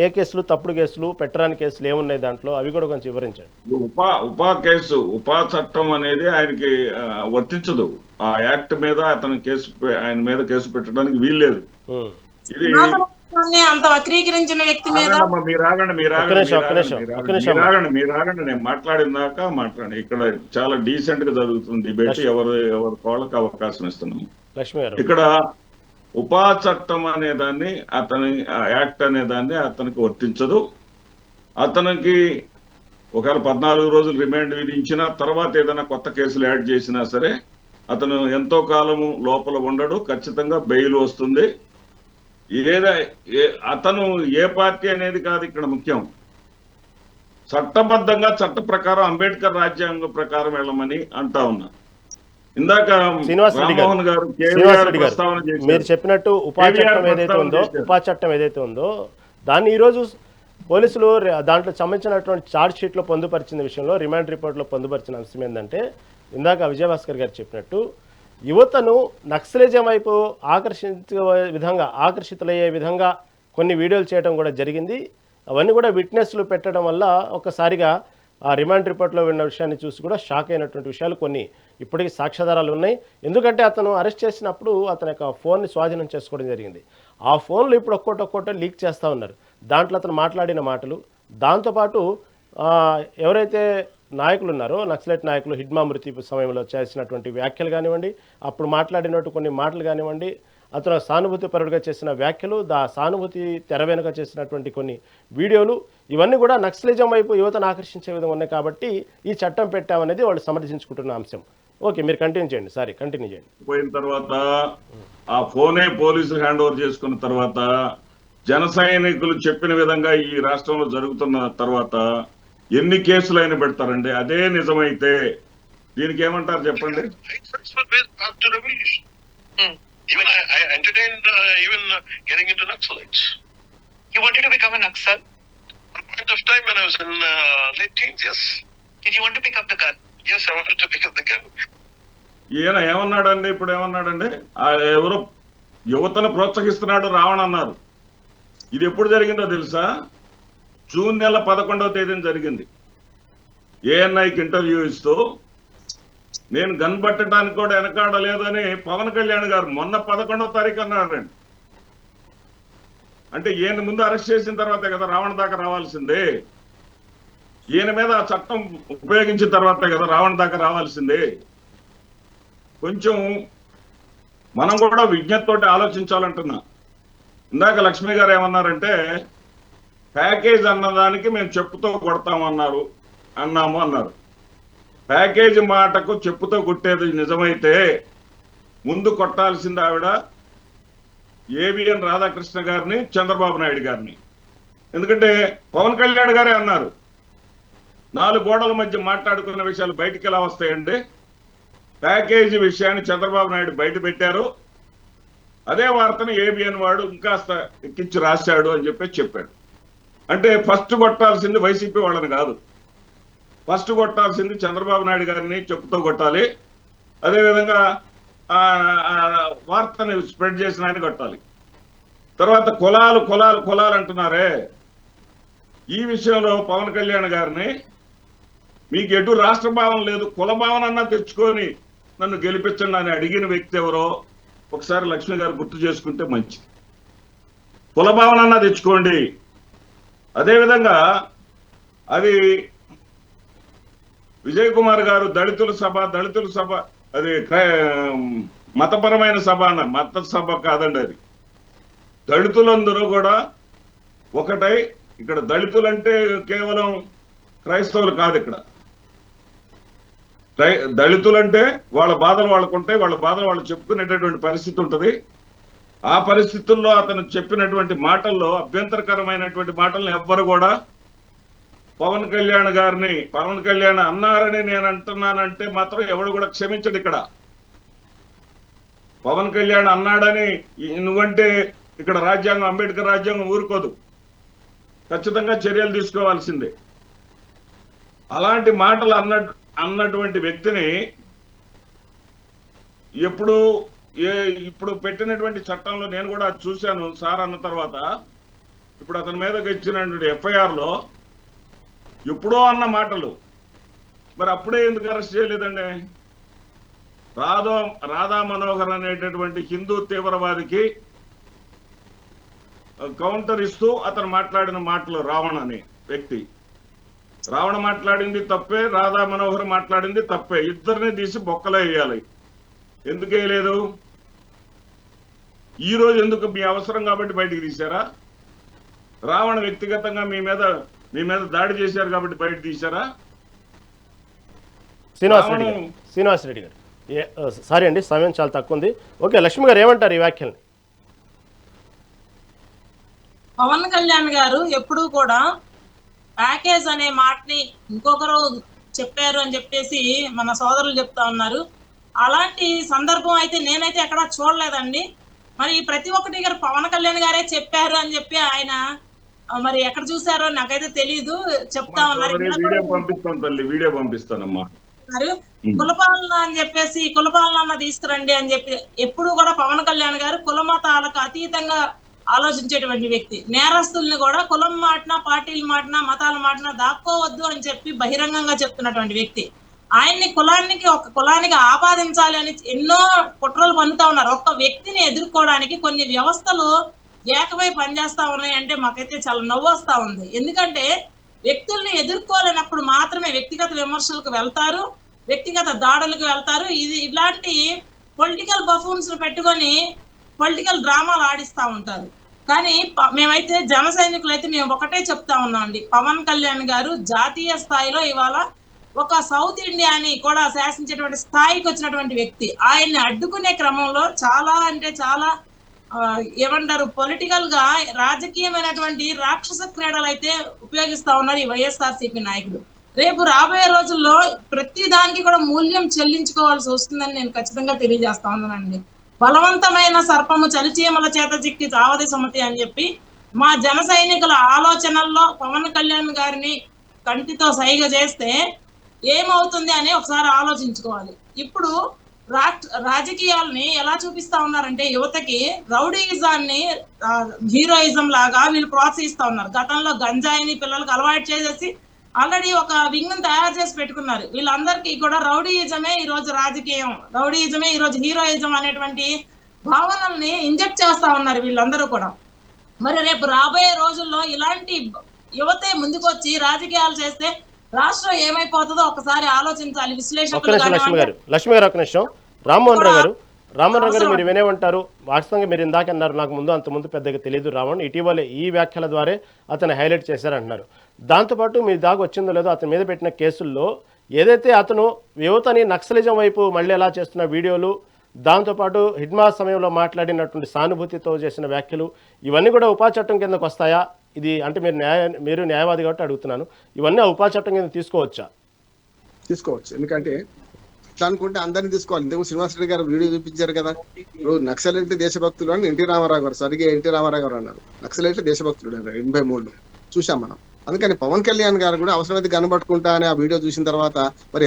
ఏ కేసులు, తప్పుడు కేసులు, పెట్టరాని కేసులు ఏమున్నాయి దాంట్లో, అవి కూడా కొంచెం వివరించండి. ఉపా చట్టం అనేది ఆయనకి వర్తించదు. ఆ యాక్ట్ మీద ఆయన మీద కేసు పెట్టడానికి వీల్లేదు. ఇది అంత వక్రీకరించిన వ్యక్తి మీద మీరాగండి నేను మాట్లాడినాక మాట్లాడి. ఇక్కడ చాలా డీసెంట్ గా జరుగుతుంది డిబేట్, ఎవరి వాళ్ళకి అవకాశం ఇస్తున్నాము. ఇక్కడ ఉపా చట్టం అనేదాన్ని, యాక్ట్ అనేదాన్ని అతనికి వర్తించదు. అతనికి ఒకవేళ 14 రోజులు రిమాండ్ విధించిన తర్వాత ఏదైనా కొత్త కేసులు యాడ్ చేసినా సరే అతను ఎంతో కాలము లోపల ఉండడు, ఖచ్చితంగా బెయిల్ వస్తుంది. అతను ఏ పార్టీ అనేది కాదు ఇక్కడ ముఖ్యం. చట్టబద్ధంగా చట్ట ప్రకారం అంబేద్కర్ రాజ్యాంగం ప్రకారం వెళ్ళమని అంటా ఉన్నా. ఇందాక రామ్మోహన్ గారు ప్రస్తావన చేశారు. మీరు చెప్పినట్టు ఉపా చట్టం ఏదైతే ఉందో దాన్ని ఈరోజు పోలీసులు దాంట్లో సంబంధించినటువంటి ఛార్జ్ షీట్లో పొందుపరిచిన విషయంలో, రిమాండ్ రిపోర్ట్లో పొందుపరిచిన అంశం ఏంటంటే, ఇందాక విజయభాస్కర్ గారు చెప్పినట్టు యువతను నక్సలిజం వైపు ఆకర్షితులయ్యే విధంగా కొన్ని వీడియోలు చేయడం కూడా జరిగింది. అవన్నీ కూడా విట్నెస్లు పెట్టడం వల్ల ఒక్కసారిగా ఆ రిమాండ్ రిపోర్ట్లో విన్న విషయాన్ని చూసి కూడా షాక్ అయినటువంటి విషయాలు కొన్ని ఇప్పటికీ సాక్ష్యాధారాలు ఉన్నాయి. ఎందుకంటే అతను అరెస్ట్ చేసినప్పుడు అతని యొక్క ఫోన్ని స్వాధీనం చేసుకోవడం జరిగింది. ఆ ఫోన్లు ఇప్పుడు ఒక్కొక్కటి లీక్ చేస్తూ ఉన్నారు. దాంట్లో అతను మాట్లాడిన మాటలు, దాంతోపాటు ఎవరైతే నాయకులు ఉన్నారో నక్సలైట్ నాయకులు హిడ్మా మృతి సమయంలో చేసినటువంటి వ్యాఖ్యలు కానివ్వండి, అప్పుడు మాట్లాడినట్టు కొన్ని మాటలు కానివ్వండి, అతను సానుభూతి పరుడుగా చేసిన వ్యాఖ్యలు, సానుభూతి తెర వెనుక చేసినటువంటి కొన్ని వీడియోలు, ఇవన్నీ కూడా నక్సలిజం వైపు యువతను ఆకర్షించే విధంగా ఉన్నాయి. కాబట్టి ఈ చట్టం పెట్టామనేది వాళ్ళు సమర్థించుకుంటున్న అంశం. ఓకే, మీరు కంటిన్యూ చేయండి. కంటిన్యూ చేయండి. పోయిన తర్వాత ఆ ఫోనే పోలీసులు హ్యాండ్ ఓవర్ చేసుకున్న తర్వాత, జన సైనికులు చెప్పిన విధంగా ఈ రాష్ట్రంలో జరుగుతున్న తర్వాత ఎన్ని కేసులు అయినా పెడతారండి? అదే నిజమైతే దీనికి ఏమంటారు చెప్పండి? Even I entertained getting into Naxalites. You wanted to become a Naxal? At a point of time when I was in late teens, yes. Did you want to pick up the gun? Yes, I wanted to pick up the gun. ఈయన ఏమన్నాడండి? ఇప్పుడు ఏమన్నాడండి? ఎవరు యువతను ప్రోత్సహిస్తున్నాడు రావణ అన్నారు. ఇది ఎప్పుడు జరిగిందో తెలుసా? June నెల 11వ తేదీన జరిగింది. ఏఎన్ఐకి ఇంటర్వ్యూ ఇస్తూ నేను గన్ పట్టడానికి కూడా వెనకాడలేదని పవన్ కళ్యాణ్ గారు మొన్న 11వ తారీఖు అన్నాడండి. అంటే ఈయన ముందు అరెస్ట్ చేసిన తర్వాతే కదా రావణ దాకా రావాల్సిందే. ఈయన మీద ఆ చట్టం ఉపయోగించిన తర్వాతే కదా రావణ దాకా రావాల్సిందే. కొంచెం మనం కూడా విజ్ఞతతోటి ఆలోచించాలంటున్నా. ఇందాక లక్ష్మి గారు ఏమన్నారంటే, ప్యాకేజ్ అన్నదానికి మేము చెప్పుతో అన్నాము అన్నారు. ప్యాకేజీ మాటకు చెప్పుతో కొట్టేది నిజమైతే ముందు కొట్టాల్సింది ఆవిడ ఏబిఎన్ రాధాకృష్ణ గారిని, చంద్రబాబు నాయుడు గారిని. ఎందుకంటే పవన్ కళ్యాణ్ గారే అన్నారు, 4 గోడల మధ్య మాట్లాడుకున్న విషయాలు బయటికి ఎలా వస్తాయండి? ప్యాకేజీ విషయాన్ని చంద్రబాబు నాయుడు బయట పెట్టారు, అదే వార్తను ఏబిఎన్ వాడు ఇంకాస్త ఎక్కించి రాశాడు అని చెప్పాడు. అంటే ఫస్ట్ కొట్టాల్సింది వైసీపీ వాళ్ళని కాదు, ఫస్ట్ కొట్టాల్సింది చంద్రబాబు నాయుడు గారిని చెప్పుతో కొట్టాలి. అదేవిధంగా వార్తని స్ప్రెడ్ చేసిన ఆయన కొట్టాలి. తర్వాత కులాలు అంటున్నారే, ఈ విషయంలో పవన్ కళ్యాణ్ గారిని మీకు ఎటు రాష్ట్ర భావం లేదు, కుల భావన అన్నా తెచ్చుకొని నన్ను గెలిపించండి అని అడిగిన వ్యక్తి ఎవరో ఒకసారి లక్ష్మి గారు గుర్తు చేసుకుంటే మంచిది. కుల భావన అన్నా తెచ్చుకోండి. అదేవిధంగా అది విజయ్ కుమార్ గారు దళితుల సభ అది మతపరమైన సభ అన్న, మత సభ కాదండి అది. దళితులందరూ కూడా ఒకటై, ఇక్కడ దళితులంటే కేవలం క్రైస్తవులు కాదు. ఇక్కడ దళితులంటే వాళ్ళ బాధలు వాళ్ళకుంటాయి, వాళ్ళ బాధలు వాళ్ళు చెప్పుకునేటటువంటి పరిస్థితి ఉంటుంది. ఆ పరిస్థితుల్లో అతను చెప్పినటువంటి మాటల్లో అభ్యంతరకరమైనటువంటి మాటలను ఎవ్వరు కూడా పవన్ కళ్యాణ్ అన్నారని నేను అంటున్నానంటే మాత్రం ఎవడు కూడా క్షమించడు. ఇక్కడ పవన్ కళ్యాణ్ అన్నాడని నువ్వంటే ఇక్కడ రాజ్యాంగం, అంబేద్కర్ రాజ్యాంగం ఊరుకోదు, ఖచ్చితంగా చర్యలు తీసుకోవాల్సిందే. అలాంటి మాటలు అన్నటువంటి వ్యక్తిని ఇప్పుడు పెట్టినటువంటి చట్టంలో నేను కూడా చూశాను సార్ అన్న తర్వాత. ఇప్పుడు అతని మీద ఇచ్చినటువంటి ఎఫ్ఐఆర్ లో ఎప్పుడో అన్న మాటలు, మరి అప్పుడే ఎందుకు అరెస్ట్ చేయలేదండి? రాధా మనోహర్ అనేటటువంటి హిందూ తీవ్రవాదికి కౌంటర్ ఇస్తూ అతను మాట్లాడిన మాటలు, రావణ అనే వ్యక్తి మాట్లాడింది తప్పే, రాధా మనోహర్ మాట్లాడింది తప్పే. ఇద్దరిని తీసి బొక్కలో వేయాలి. ఎందుకు వేయలేదు? ఈ రోజు ఎందుకు? మీ అవసరం కాబట్టి బయటికి తీశారా? రావణ వ్యక్తిగతంగా మీ మీద దాడి చేశారు కాబట్టి బయట తీశారా? శ్రీనివాస్ రెడ్డి గారు సారీ అండి, సమయం చాలా తక్కువ ఉంది. ఓకే, లక్ష్మి గారు ఏమంటారు ఈ వ్యాఖ్యల్ని? పవన్ కళ్యాణ్ గారు ఎప్పుడూ కూడా ప్యాకేజ్ అనే మాటని ఇంకొకరు చెప్పారు అని చెప్పేసి మన సోదరులు చెప్తా ఉన్నారు. అలాంటి సందర్భం అయితే నేనైతే ఎక్కడా చూడలేదండి. మరి ప్రతి ఒక్కటి గారు పవన్ కళ్యాణ్ గారే చెప్పారు అని చెప్పి ఆయన మరి ఎక్కడ చూసారో నాకైతే తెలీదు, చెప్తా ఉన్నారు. వీడియో పంపిస్తాను తల్లి, వీడియో పంపిస్తానమ్మా. కులపాలన అని చెప్పేసి కులపాలన తీసుకురండి అని చెప్పి ఎప్పుడు కూడా పవన్ కళ్యాణ్ గారు కుల మతాలకు అతీతంగా ఆలోచించేటువంటి వ్యక్తి. నేరస్తుల్ని కూడా కులం మాటినా, పార్టీలు మాటినా, మతాల మాటినా దాక్కోవద్దు అని చెప్పి బహిరంగంగా చెప్తున్నటువంటి వ్యక్తి. ఆయన్ని ఒక కులానికి ఆపాదించాలి అని ఎన్నో కుట్రలు పన్నుతా ఉన్నారు. ఒక్క వ్యక్తిని ఎదుర్కోవడానికి కొన్ని వ్యవస్థలు ఏకమై పనిచేస్తా ఉన్నాయంటే మాకైతే చాలా నవ్వు వస్తా ఉంది. ఎందుకంటే వ్యక్తుల్ని ఎదుర్కోలేనప్పుడు మాత్రమే వ్యక్తిగత విమర్శలకు వెళ్తారు, వ్యక్తిగత దాడులకు వెళ్తారు. ఇలాంటి పొలిటికల్ బఫూన్స్ పెట్టుకొని పొలిటికల్ డ్రామాలు ఆడిస్తా ఉంటారు. కానీ మేమైతే జన సైనికులైతే మేము ఒకటే చెప్తా ఉన్నాం అండి, పవన్ కళ్యాణ్ గారు జాతీయ స్థాయిలో ఇవాళ ఒక సౌత్ ఇండియాని కూడా శాసించేటువంటి స్థాయికి వచ్చినటువంటి వ్యక్తి. ఆయన్ని అడ్డుకునే క్రమంలో చాలా అంటే చాలా ఏమంటారు పొలిటికల్ గా రాజకీయమైనటువంటి రాక్షస క్రీడలు అయితే ఉపయోగిస్తా ఉన్నారు ఈ వైఎస్ఆర్సీపీ నాయకులు. రేపు రాబోయే రోజుల్లో ప్రతి దానికి కూడా మూల్యం చెల్లించుకోవాల్సి వస్తుందని నేను ఖచ్చితంగా తెలియజేస్తా ఉన్నానండి. బలవంతమైన సర్పము చలిచీమల చేత చిక్కి చావది సుమతి అని చెప్పి మా జన సైనికుల ఆలోచనల్లో పవన్ కళ్యాణ్ గారిని కంటితో సైగ చేస్తే ఏమవుతుంది అని ఒకసారి ఆలోచించుకోవాలి. ఇప్పుడు రాజకీయాలని ఎలా చూపిస్తా ఉన్నారంటే యువతకి రౌడీయిజాన్ని హీరోయిజం లాగా వీళ్ళు ప్రోత్సహిస్తా ఉన్నారు. గతంలో గంజాయిని పిల్లలకు అలవాటు చేసేసి ఆల్రెడీ ఒక వింగ్ తయారు చేసి పెట్టుకున్నారు. వీళ్ళందరికీ కూడా రౌడీయిజమే ఈ రోజు రాజకీయం, రౌడీయిజమే ఈ రోజు హీరోయిజం అనేటువంటి భావనల్ని ఇంజెక్ట్ చేస్తా ఉన్నారు వీళ్ళందరూ కూడా. మరి రేపు రాబోయే రోజుల్లో ఇలాంటి యువతే ముందుకొచ్చి రాజకీయాలు చేస్తే రాష్ట్రం ఏమైపోతుందో ఒకసారి ఆలోచించాలి విశ్లేషకులు. లక్ష్మి గారు ఒక నిమిషం. రామ్మోహన్ రావు గారు మీరు వినేమంటారు? వాస్తవంగా మీరు ఇందాక అన్నారు, నాకు అంత ముందు పెద్దగా తెలియదు రావణ్, ఇటీవలే ఈ వ్యాఖ్యల ద్వారా అతను హైలైట్ చేశారంటున్నారు. దాంతోపాటు మీ దాకా వచ్చిందో లేదో అతని మీద పెట్టిన కేసుల్లో ఏదైతే అతను యువతని నక్సలిజం వైపు మళ్ళీ ఎలా చేస్తున్న వీడియోలు, దాంతోపాటు హిడ్మా సమయంలో మాట్లాడినటువంటి సానుభూతితో చేసిన వ్యాఖ్యలు, ఇవన్నీ కూడా ఉపా చట్టం కిందకు వస్తాయా? ఇది అంటే మీరు న్యాయవాది కాబట్టి అడుగుతున్నాను, ఇవన్నీ ఉపా చట్టం కింద తీసుకోవచ్చు. ఎందుకంటే అనుకుంటే అందరినీ తీసుకోవాలి. ఇంతకు శ్రీనివాస్ రెడ్డి గారు వీడియో చూపించారు కదా, ఇప్పుడు నక్సలైట్లు దేశభక్తులు అని ఎన్టీ రామారావు గారు, సరిగ్గా ఎన్టీ రామారావు గారు అన్నారు, నక్సలైట్లు దేశభక్తులు 83లో చూసాం మనం. అందుకని పవన్ కళ్యాణ్ గారు కూడా అవసరమైతే కనబట్టుకుంటా అని ఆ వీడియో చూసిన తర్వాత మరి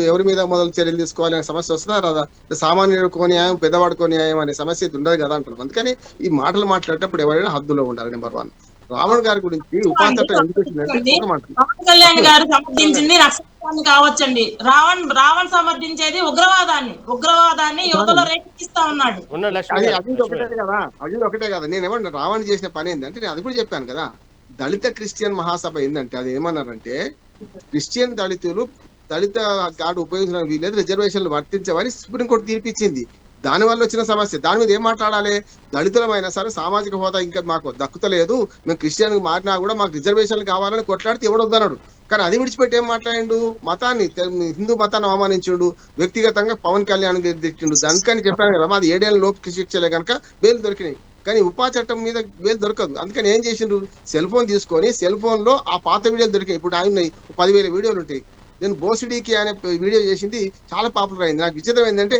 ఎవరి మీద మొదలు చర్యలు తీసుకోవాలి అనే సమస్య వస్తుందా రాదా? సామాన్యుడికో న్యాయం, పెద్దవాడికో న్యాయం అనే సమస్య ఉండదు కదా అంటారు. అందుకని ఈ మాటలు మాట్లాడేటప్పుడు ఎవరైనా హద్దులో ఉండాలి. నెంబర్ 1. రావణ్ గారి గురించి పవన్ కళ్యాణ్ గారు సమర్థించింది నక్సలిజాన్ని కావచ్చండి. రావణ్ సమర్థించేది ఉగ్రవాదాన్ని యువతలో రేకెత్తిస్తా ఉన్నాడు. అది ఒకటే కదా. నేనేమన్నా రావణ్ చేసిన పని ఏంటంటే నేను అది కూడా చెప్పాను కదా, దళిత క్రిస్టియన్ మహాసభ ఏంటంటే అది ఏమన్నారంటే క్రిస్టియన్ దళిత కార్డు ఉపయోగించడం వీలేదు, రిజర్వేషన్లు వర్తించవని సుప్రీంకోర్టు తీర్పిచ్చింది. దానివల్ల వచ్చిన సమస్య, దాని మీద ఏం మాట్లాడాలి? దళితులమైనా సరే సామాజిక హోదా ఇంకా మాకు దక్కుతలేదు, మేము క్రిస్టియన్ మారినా కూడా మాకు రిజర్వేషన్లు కావాలని కొట్లాడితే ఎవడొద్దన్నాడు. కానీ అది విడిచిపెట్టి ఏం మాట్లాడిండు? మతాన్ని, హిందూ మతాన్ని అవమానించుండు, వ్యక్తిగతంగా పవన్ కళ్యాణ్ తిట్టిండు. దానికని చెప్పాను కదా, మాది 7 ఏళ్ళ లోపు శిక్షలే కనుక బెయిల్ దొరికినాయి. కానీ ఉపా చట్టం మీద బెయిల్ దొరకదు. అందుకని ఏం చేసిండ్రు? సెల్ ఫోన్ తీసుకొని సెల్ ఫోన్ లో ఆ పాత వీడియోలు దొరికాయి. ఇప్పుడు ఆయన 10,000 వీడియోలు ఉంటాయి. నేను బోసిడీకి అనే వీడియో చేసింది చాలా పాపులర్ అయింది. నాకు విచిత్రం ఏంటంటే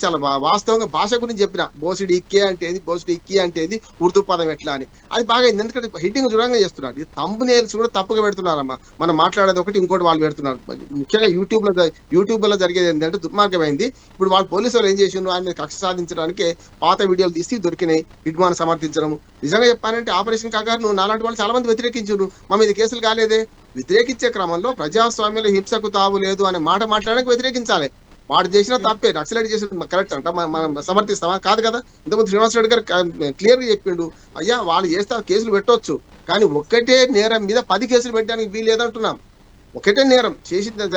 చాలా వాస్తవంగా భాష గురించి చెప్పిన, బోసిడీకే అంటే ఏది, బోసిడీకి అంటే ఏది, ఉర్దూ పదం ఎట్లా అని. అది బాగా అయింది. ఎందుకంటే హిట్టింగ్ దూరంగా చేస్తున్నారు. ఈ థంబ్నెయిల్స్ కూడా తప్పుగా పెడుతున్నారమ్మా. మనం మాట్లాడేది ఒకటి, ఇంకోటి వాళ్ళు పెడుతున్నారు. ముఖ్యంగా యూట్యూబ్ లో జరిగేది ఏంటంటే దుర్మార్గమైంది. ఇప్పుడు వాళ్ళు పోలీసు వాళ్ళు ఏం చేసిండ్రు? ఆయన కక్ష సాధించడానికి పాత వీడియోలు తీసి దొరికినాయి, హిడ్మాను సమర్థించడం. నిజంగా చెప్పానంటే ఆపరేషన్ కాగారు నువ్వు నాలాంటి వాళ్ళు చాలా మంది వ్యతిరేకించారు, మా మీద కేసులు కాలేదే. వ్యతిరేకించే క్రమంలో ప్రజాస్వామ్యంలో హింసకు తావు లేదు అనే మాట మాట్లాడడానికి వ్యతిరేకించాలి. వాడు చేసిన తప్పే, నక్సలైట్ చేసిన కరెక్ట్ అంట, మనం సమర్థిస్తామా? కాదు కదా. ఇంతకుముందు శ్రీనివాస్ రెడ్డి గారు క్లియర్ గా చెప్పిండు, అయ్యా వాళ్ళు చేస్తే కేసులు పెట్టవచ్చు, కానీ ఒక్కటే నేరం మీద 10 కేసులు పెట్టడానికి వీలేదంటున్నాం. ఒకటే నేరం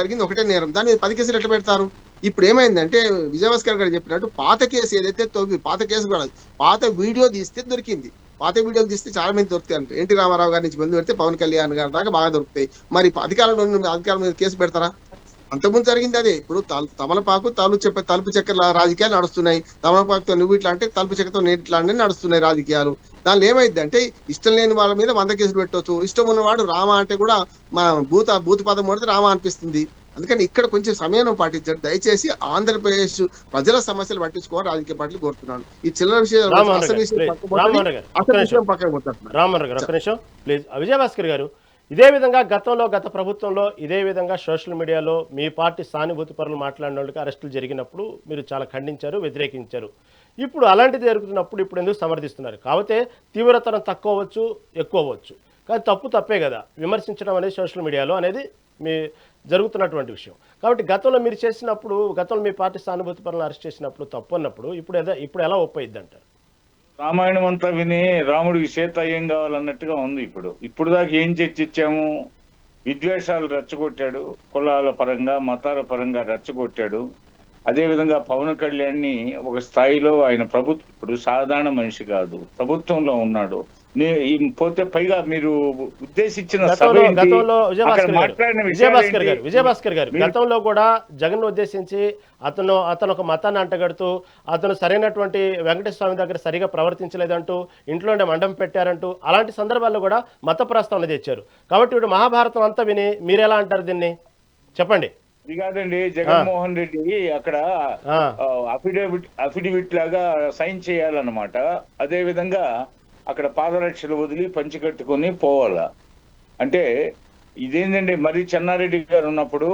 జరిగింది, ఒకటే నేరం, దాని మీద 10 కేసులు ఎట్లా పెడతారు? ఇప్పుడు ఏమైందంటే విజయభాస్కర్ గారు చెప్పినట్టు పాత కేసు ఏదైతే పాత కేసు కూడా పాత వీడియో తీస్తే దొరికింది. పాత వీడియోలు తీస్తే చాలా మంది దొరుకుతాయి అంటే ఎన్టీ రామారావు గారి నుంచి మంది పెడితే పవన్ కళ్యాణ్ గారి దాకా బాగా దొరుకుతాయి. మరి అధికారం మీద కేసు పెడతారా? అంతకుముందు జరిగింది అదే. ఇప్పుడు తమలపాకు తలుపు చెక్కల రాజకీయాలు నడుస్తున్నాయి. తమలపాకుతో నువ్వు ఇట్లా అంటే తలుపు చెక్కతో నేను ఇట్లా అంటే నడుస్తున్నాయి రాజకీయాలు. దానిలో ఏమైంది అంటే ఇష్టం లేని వాళ్ళ మీద 100 కేసులు పెట్టవచ్చు. ఇష్టం ఉన్నవాడు రామ అంటే కూడా మా భూత పదం పడితే రామ అనిపిస్తుంది. అందుకని ఇక్కడ కొంచెం సమయం పాటించారు. దయచేసి ఆంధ్రప్రదేశ్ ప్రజల సమస్యలు పట్టించుకోవాలి రాజకీయ పార్టీలు కోరుతున్నాను. ఈ చిల్లర విషయం పక్కన పోతారు. రామన్ గారు ఒక్క నిమిషం ప్లీజ్. విజయభాస్కర్ గారు, ఇదే విధంగా గత ప్రభుత్వంలో ఇదే విధంగా సోషల్ మీడియాలో మీ పార్టీ సానుభూతి పరులు మాట్లాడిన వాళ్ళకి అరెస్టులు జరిగినప్పుడు మీరు చాలా ఖండించారు, వ్యతిరేకించారు. ఇప్పుడు అలాంటిది జరుగుతున్నప్పుడు ఇప్పుడు ఎందుకు సమర్థిస్తున్నారు? కాకపోతే తీవ్రతరం తక్కువ అవ్వచ్చు, ఎక్కువ అవ్వచ్చు, కానీ తప్పే కదా విమర్శించడం అనేది సోషల్ మీడియాలో అనేది మీ జరుగుతున్నటువంటి విషయం. కాబట్టి గతంలో మీరు చేసినప్పుడు, గతంలో మీ పార్టీ సానుభూతి పరులను అరెస్ట్ చేసినప్పుడు తప్పు అన్నప్పుడు ఇప్పుడు ఎలా ఒప్పయిద్ది అంటారు? రామాయణం అంతా విని రాముడికి సీత ఏం కావాలన్నట్టుగా ఉంది. ఇప్పుడు దాకా ఏం చర్చించాము? విద్వేషాలు రెచ్చగొట్టాడు, కులాల పరంగా మతాల పరంగా రెచ్చగొట్టాడు. అదేవిధంగా పవన్ కళ్యాణ్ని ఒక స్థాయిలో ఆయన ఇప్పుడు సాధారణ మనిషి కాదు, ప్రభుత్వంలో ఉన్నాడు. పోతే పైగా మీరు ఉద్దేశించిన విజయభాస్కర్ గారు గతంలో కూడా జగన్ ఉద్దేశించి అతను ఒక మతాన్ని అంటగడుతూ అతను సరైనటువంటి వెంకటేశ్వర స్వామి దగ్గర సరిగా ప్రవర్తించలేదంటూ ఇంట్లోనే మండపం పెట్టారంటూ అలాంటి సందర్భాల్లో కూడా మత ప్రస్తావన తెచ్చారు. కాబట్టి ఇప్పుడు మహాభారతం అంతా విని మీరెలా అంటారు దీన్ని? చెప్పండి. ఇది కాదండి, జగన్మోహన్ రెడ్డి అక్కడ అఫిడవిట్ లాగా సైన్ చేయాలన్నమాట. అదే విధంగా అక్కడ పాదరక్షలు వదిలి పంచి కట్టుకుని పోవాలా అంటే ఇదేంటండి? మరి చెన్నారెడ్డి గారు ఉన్నప్పుడు,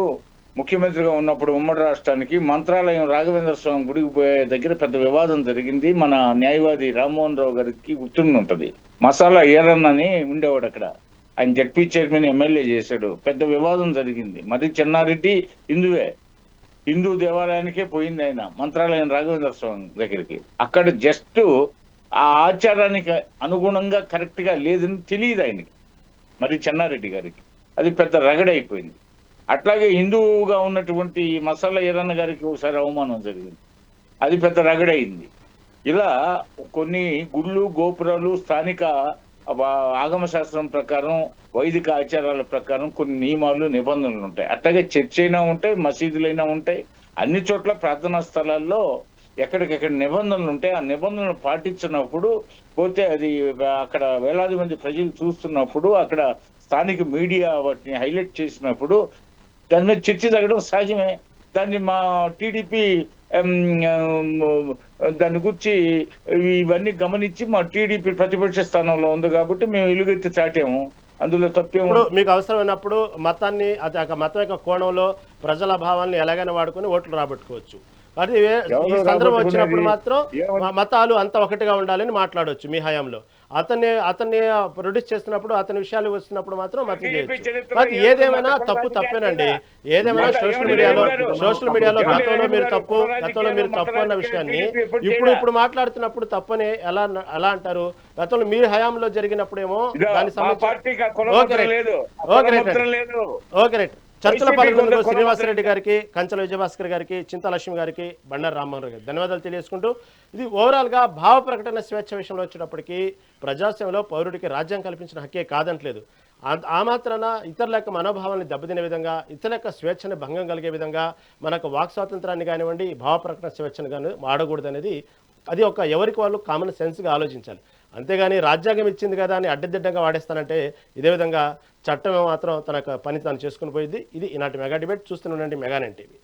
ముఖ్యమంత్రిగా ఉన్నప్పుడు ఉమ్మడి రాష్ట్రానికి మంత్రాలయం రాఘవేంద్ర స్వామి గుడికి పోయే దగ్గర పెద్ద వివాదం జరిగింది. మన న్యాయవాది రామ్మోహన్ రావు గారికి గుర్తుండి ఉంటది. మసాలా ఏరన్నని ఉండేవాడు అక్కడ. ఆయన జడ్పీ చైర్మన్ ఎమ్మెల్యే చేశాడు. పెద్ద వివాదం జరిగింది. మరి చెన్నారెడ్డి హిందూ దేవాలయానికే పోయింది ఆయన, మంత్రాలయం రాఘవేంద్ర స్వామి దగ్గరికి. అక్కడ జస్ట్ ఆ ఆచారానికి అనుగుణంగా కరెక్ట్ గా లేదని తెలియదు ఆయనకి, మరి చెన్నారెడ్డి గారికి. అది పెద్ద రగడైపోయింది. అట్లాగే హిందువుగా ఉన్నటువంటి మసాలా ఈరన్న గారికి ఒకసారి అవమానం జరిగింది, అది పెద్ద రగడైంది. ఇలా కొన్ని గుళ్ళు గోపురాలు స్థానిక ఆగమ శాస్త్రం ప్రకారం, వైదిక ఆచారాల ప్రకారం కొన్ని నియమాలు నిబంధనలు ఉంటాయి. అట్లాగే చర్చ్ అయినా ఉంటాయి, మసీదులైనా ఉంటాయి. అన్ని చోట్ల ప్రార్థనా స్థలాల్లో ఎక్కడికెక్కడ నిబంధనలు ఉంటాయి. ఆ నిబంధనలు పాటించినప్పుడు పోతే అది అక్కడ వేలాది మంది ప్రజలు చూస్తున్నప్పుడు, అక్కడ స్థానిక మీడియా వాటిని హైలైట్ చేసినప్పుడు దాని మీద చర్చ జరగడం సహజమే. దాన్ని మా టీడీపీ దాని గురించి ఇవన్నీ గమనించి మా టీడీపీ ప్రతిపక్ష స్థానంలో ఉంది కాబట్టి మేము ఎలుగెత్తి చాటాము. అందులో తప్పేమో. మీకు అవసరమైనప్పుడు మతాన్ని, మతం యొక్క కోణంలో ప్రజల భావాన్ని ఎలాగైనా వాడుకొని ఓట్లు రాబట్టుకోవచ్చు. అది ఈ సందర్భం వచ్చినప్పుడు మాత్రం మతాలు అంతా ఒకటిగా ఉండాలని మాట్లాడవచ్చు మీ హయాంలో. అతన్ని ప్రొడ్యూస్ చేస్తున్నప్పుడు, అతని విషయాలు వస్తున్నప్పుడు మాత్రం మతం చేయొచ్చు. మరి ఏదేమైనా తప్పేనండి. ఏదేమైనా సోషల్ మీడియాలో గతంలో మీరు తప్పు అన్న విషయాన్ని ఇప్పుడు మాట్లాడుతున్నప్పుడు తప్పని ఎలా అంటారు? గతంలో మీ హయాంలో జరిగినప్పుడేమో దాని ఓకే రైట్. చర్చల పాల్గొన్నందుకు శ్రీనివాసరెడ్డి గారికి, కంచల విజయభాస్కర్ గారికి, చింతాలక్ష్మి గారికి, బండారు రామ్మోహన్ గారికి ధన్యవాదాలు తెలియజేసుకుంటూ, ఇది ఓవరాల్గా భావ ప్రకటన స్వేచ్ఛ విషయంలో వచ్చేటప్పటికి ప్రజాస్వామ్యంలో పౌరుడికి రాజ్యం కల్పించిన హక్కే కాదంటలేదు. ఆ మాత్రాన ఇతరుల యొక్క మనోభావాన్ని దెబ్బతినే విధంగా, ఇతరుల యొక్క స్వేచ్ఛని భంగం కలిగే విధంగా మనకు వాక్ స్వాతంత్రాన్ని కానివ్వండి, భావ ప్రకటన స్వేచ్ఛను కానీ వాడకూడదు అనేది అది ఎవరికి వాళ్ళు కామన్ సెన్స్గా ఆలోచించాలి. అంతేగాని రాజ్యాంగం ఇచ్చింది కదా అని అడ్డదిడ్డంగా వాడేస్తానంటే ఇదే విధంగా చట్టం మాత్రం తన పని తాను చేసుకుని పోయింది. ఇది ఈనాటి మెగా డిబేట్. చూస్తూనే ఉండండి మెగా నైన్ టీవీ.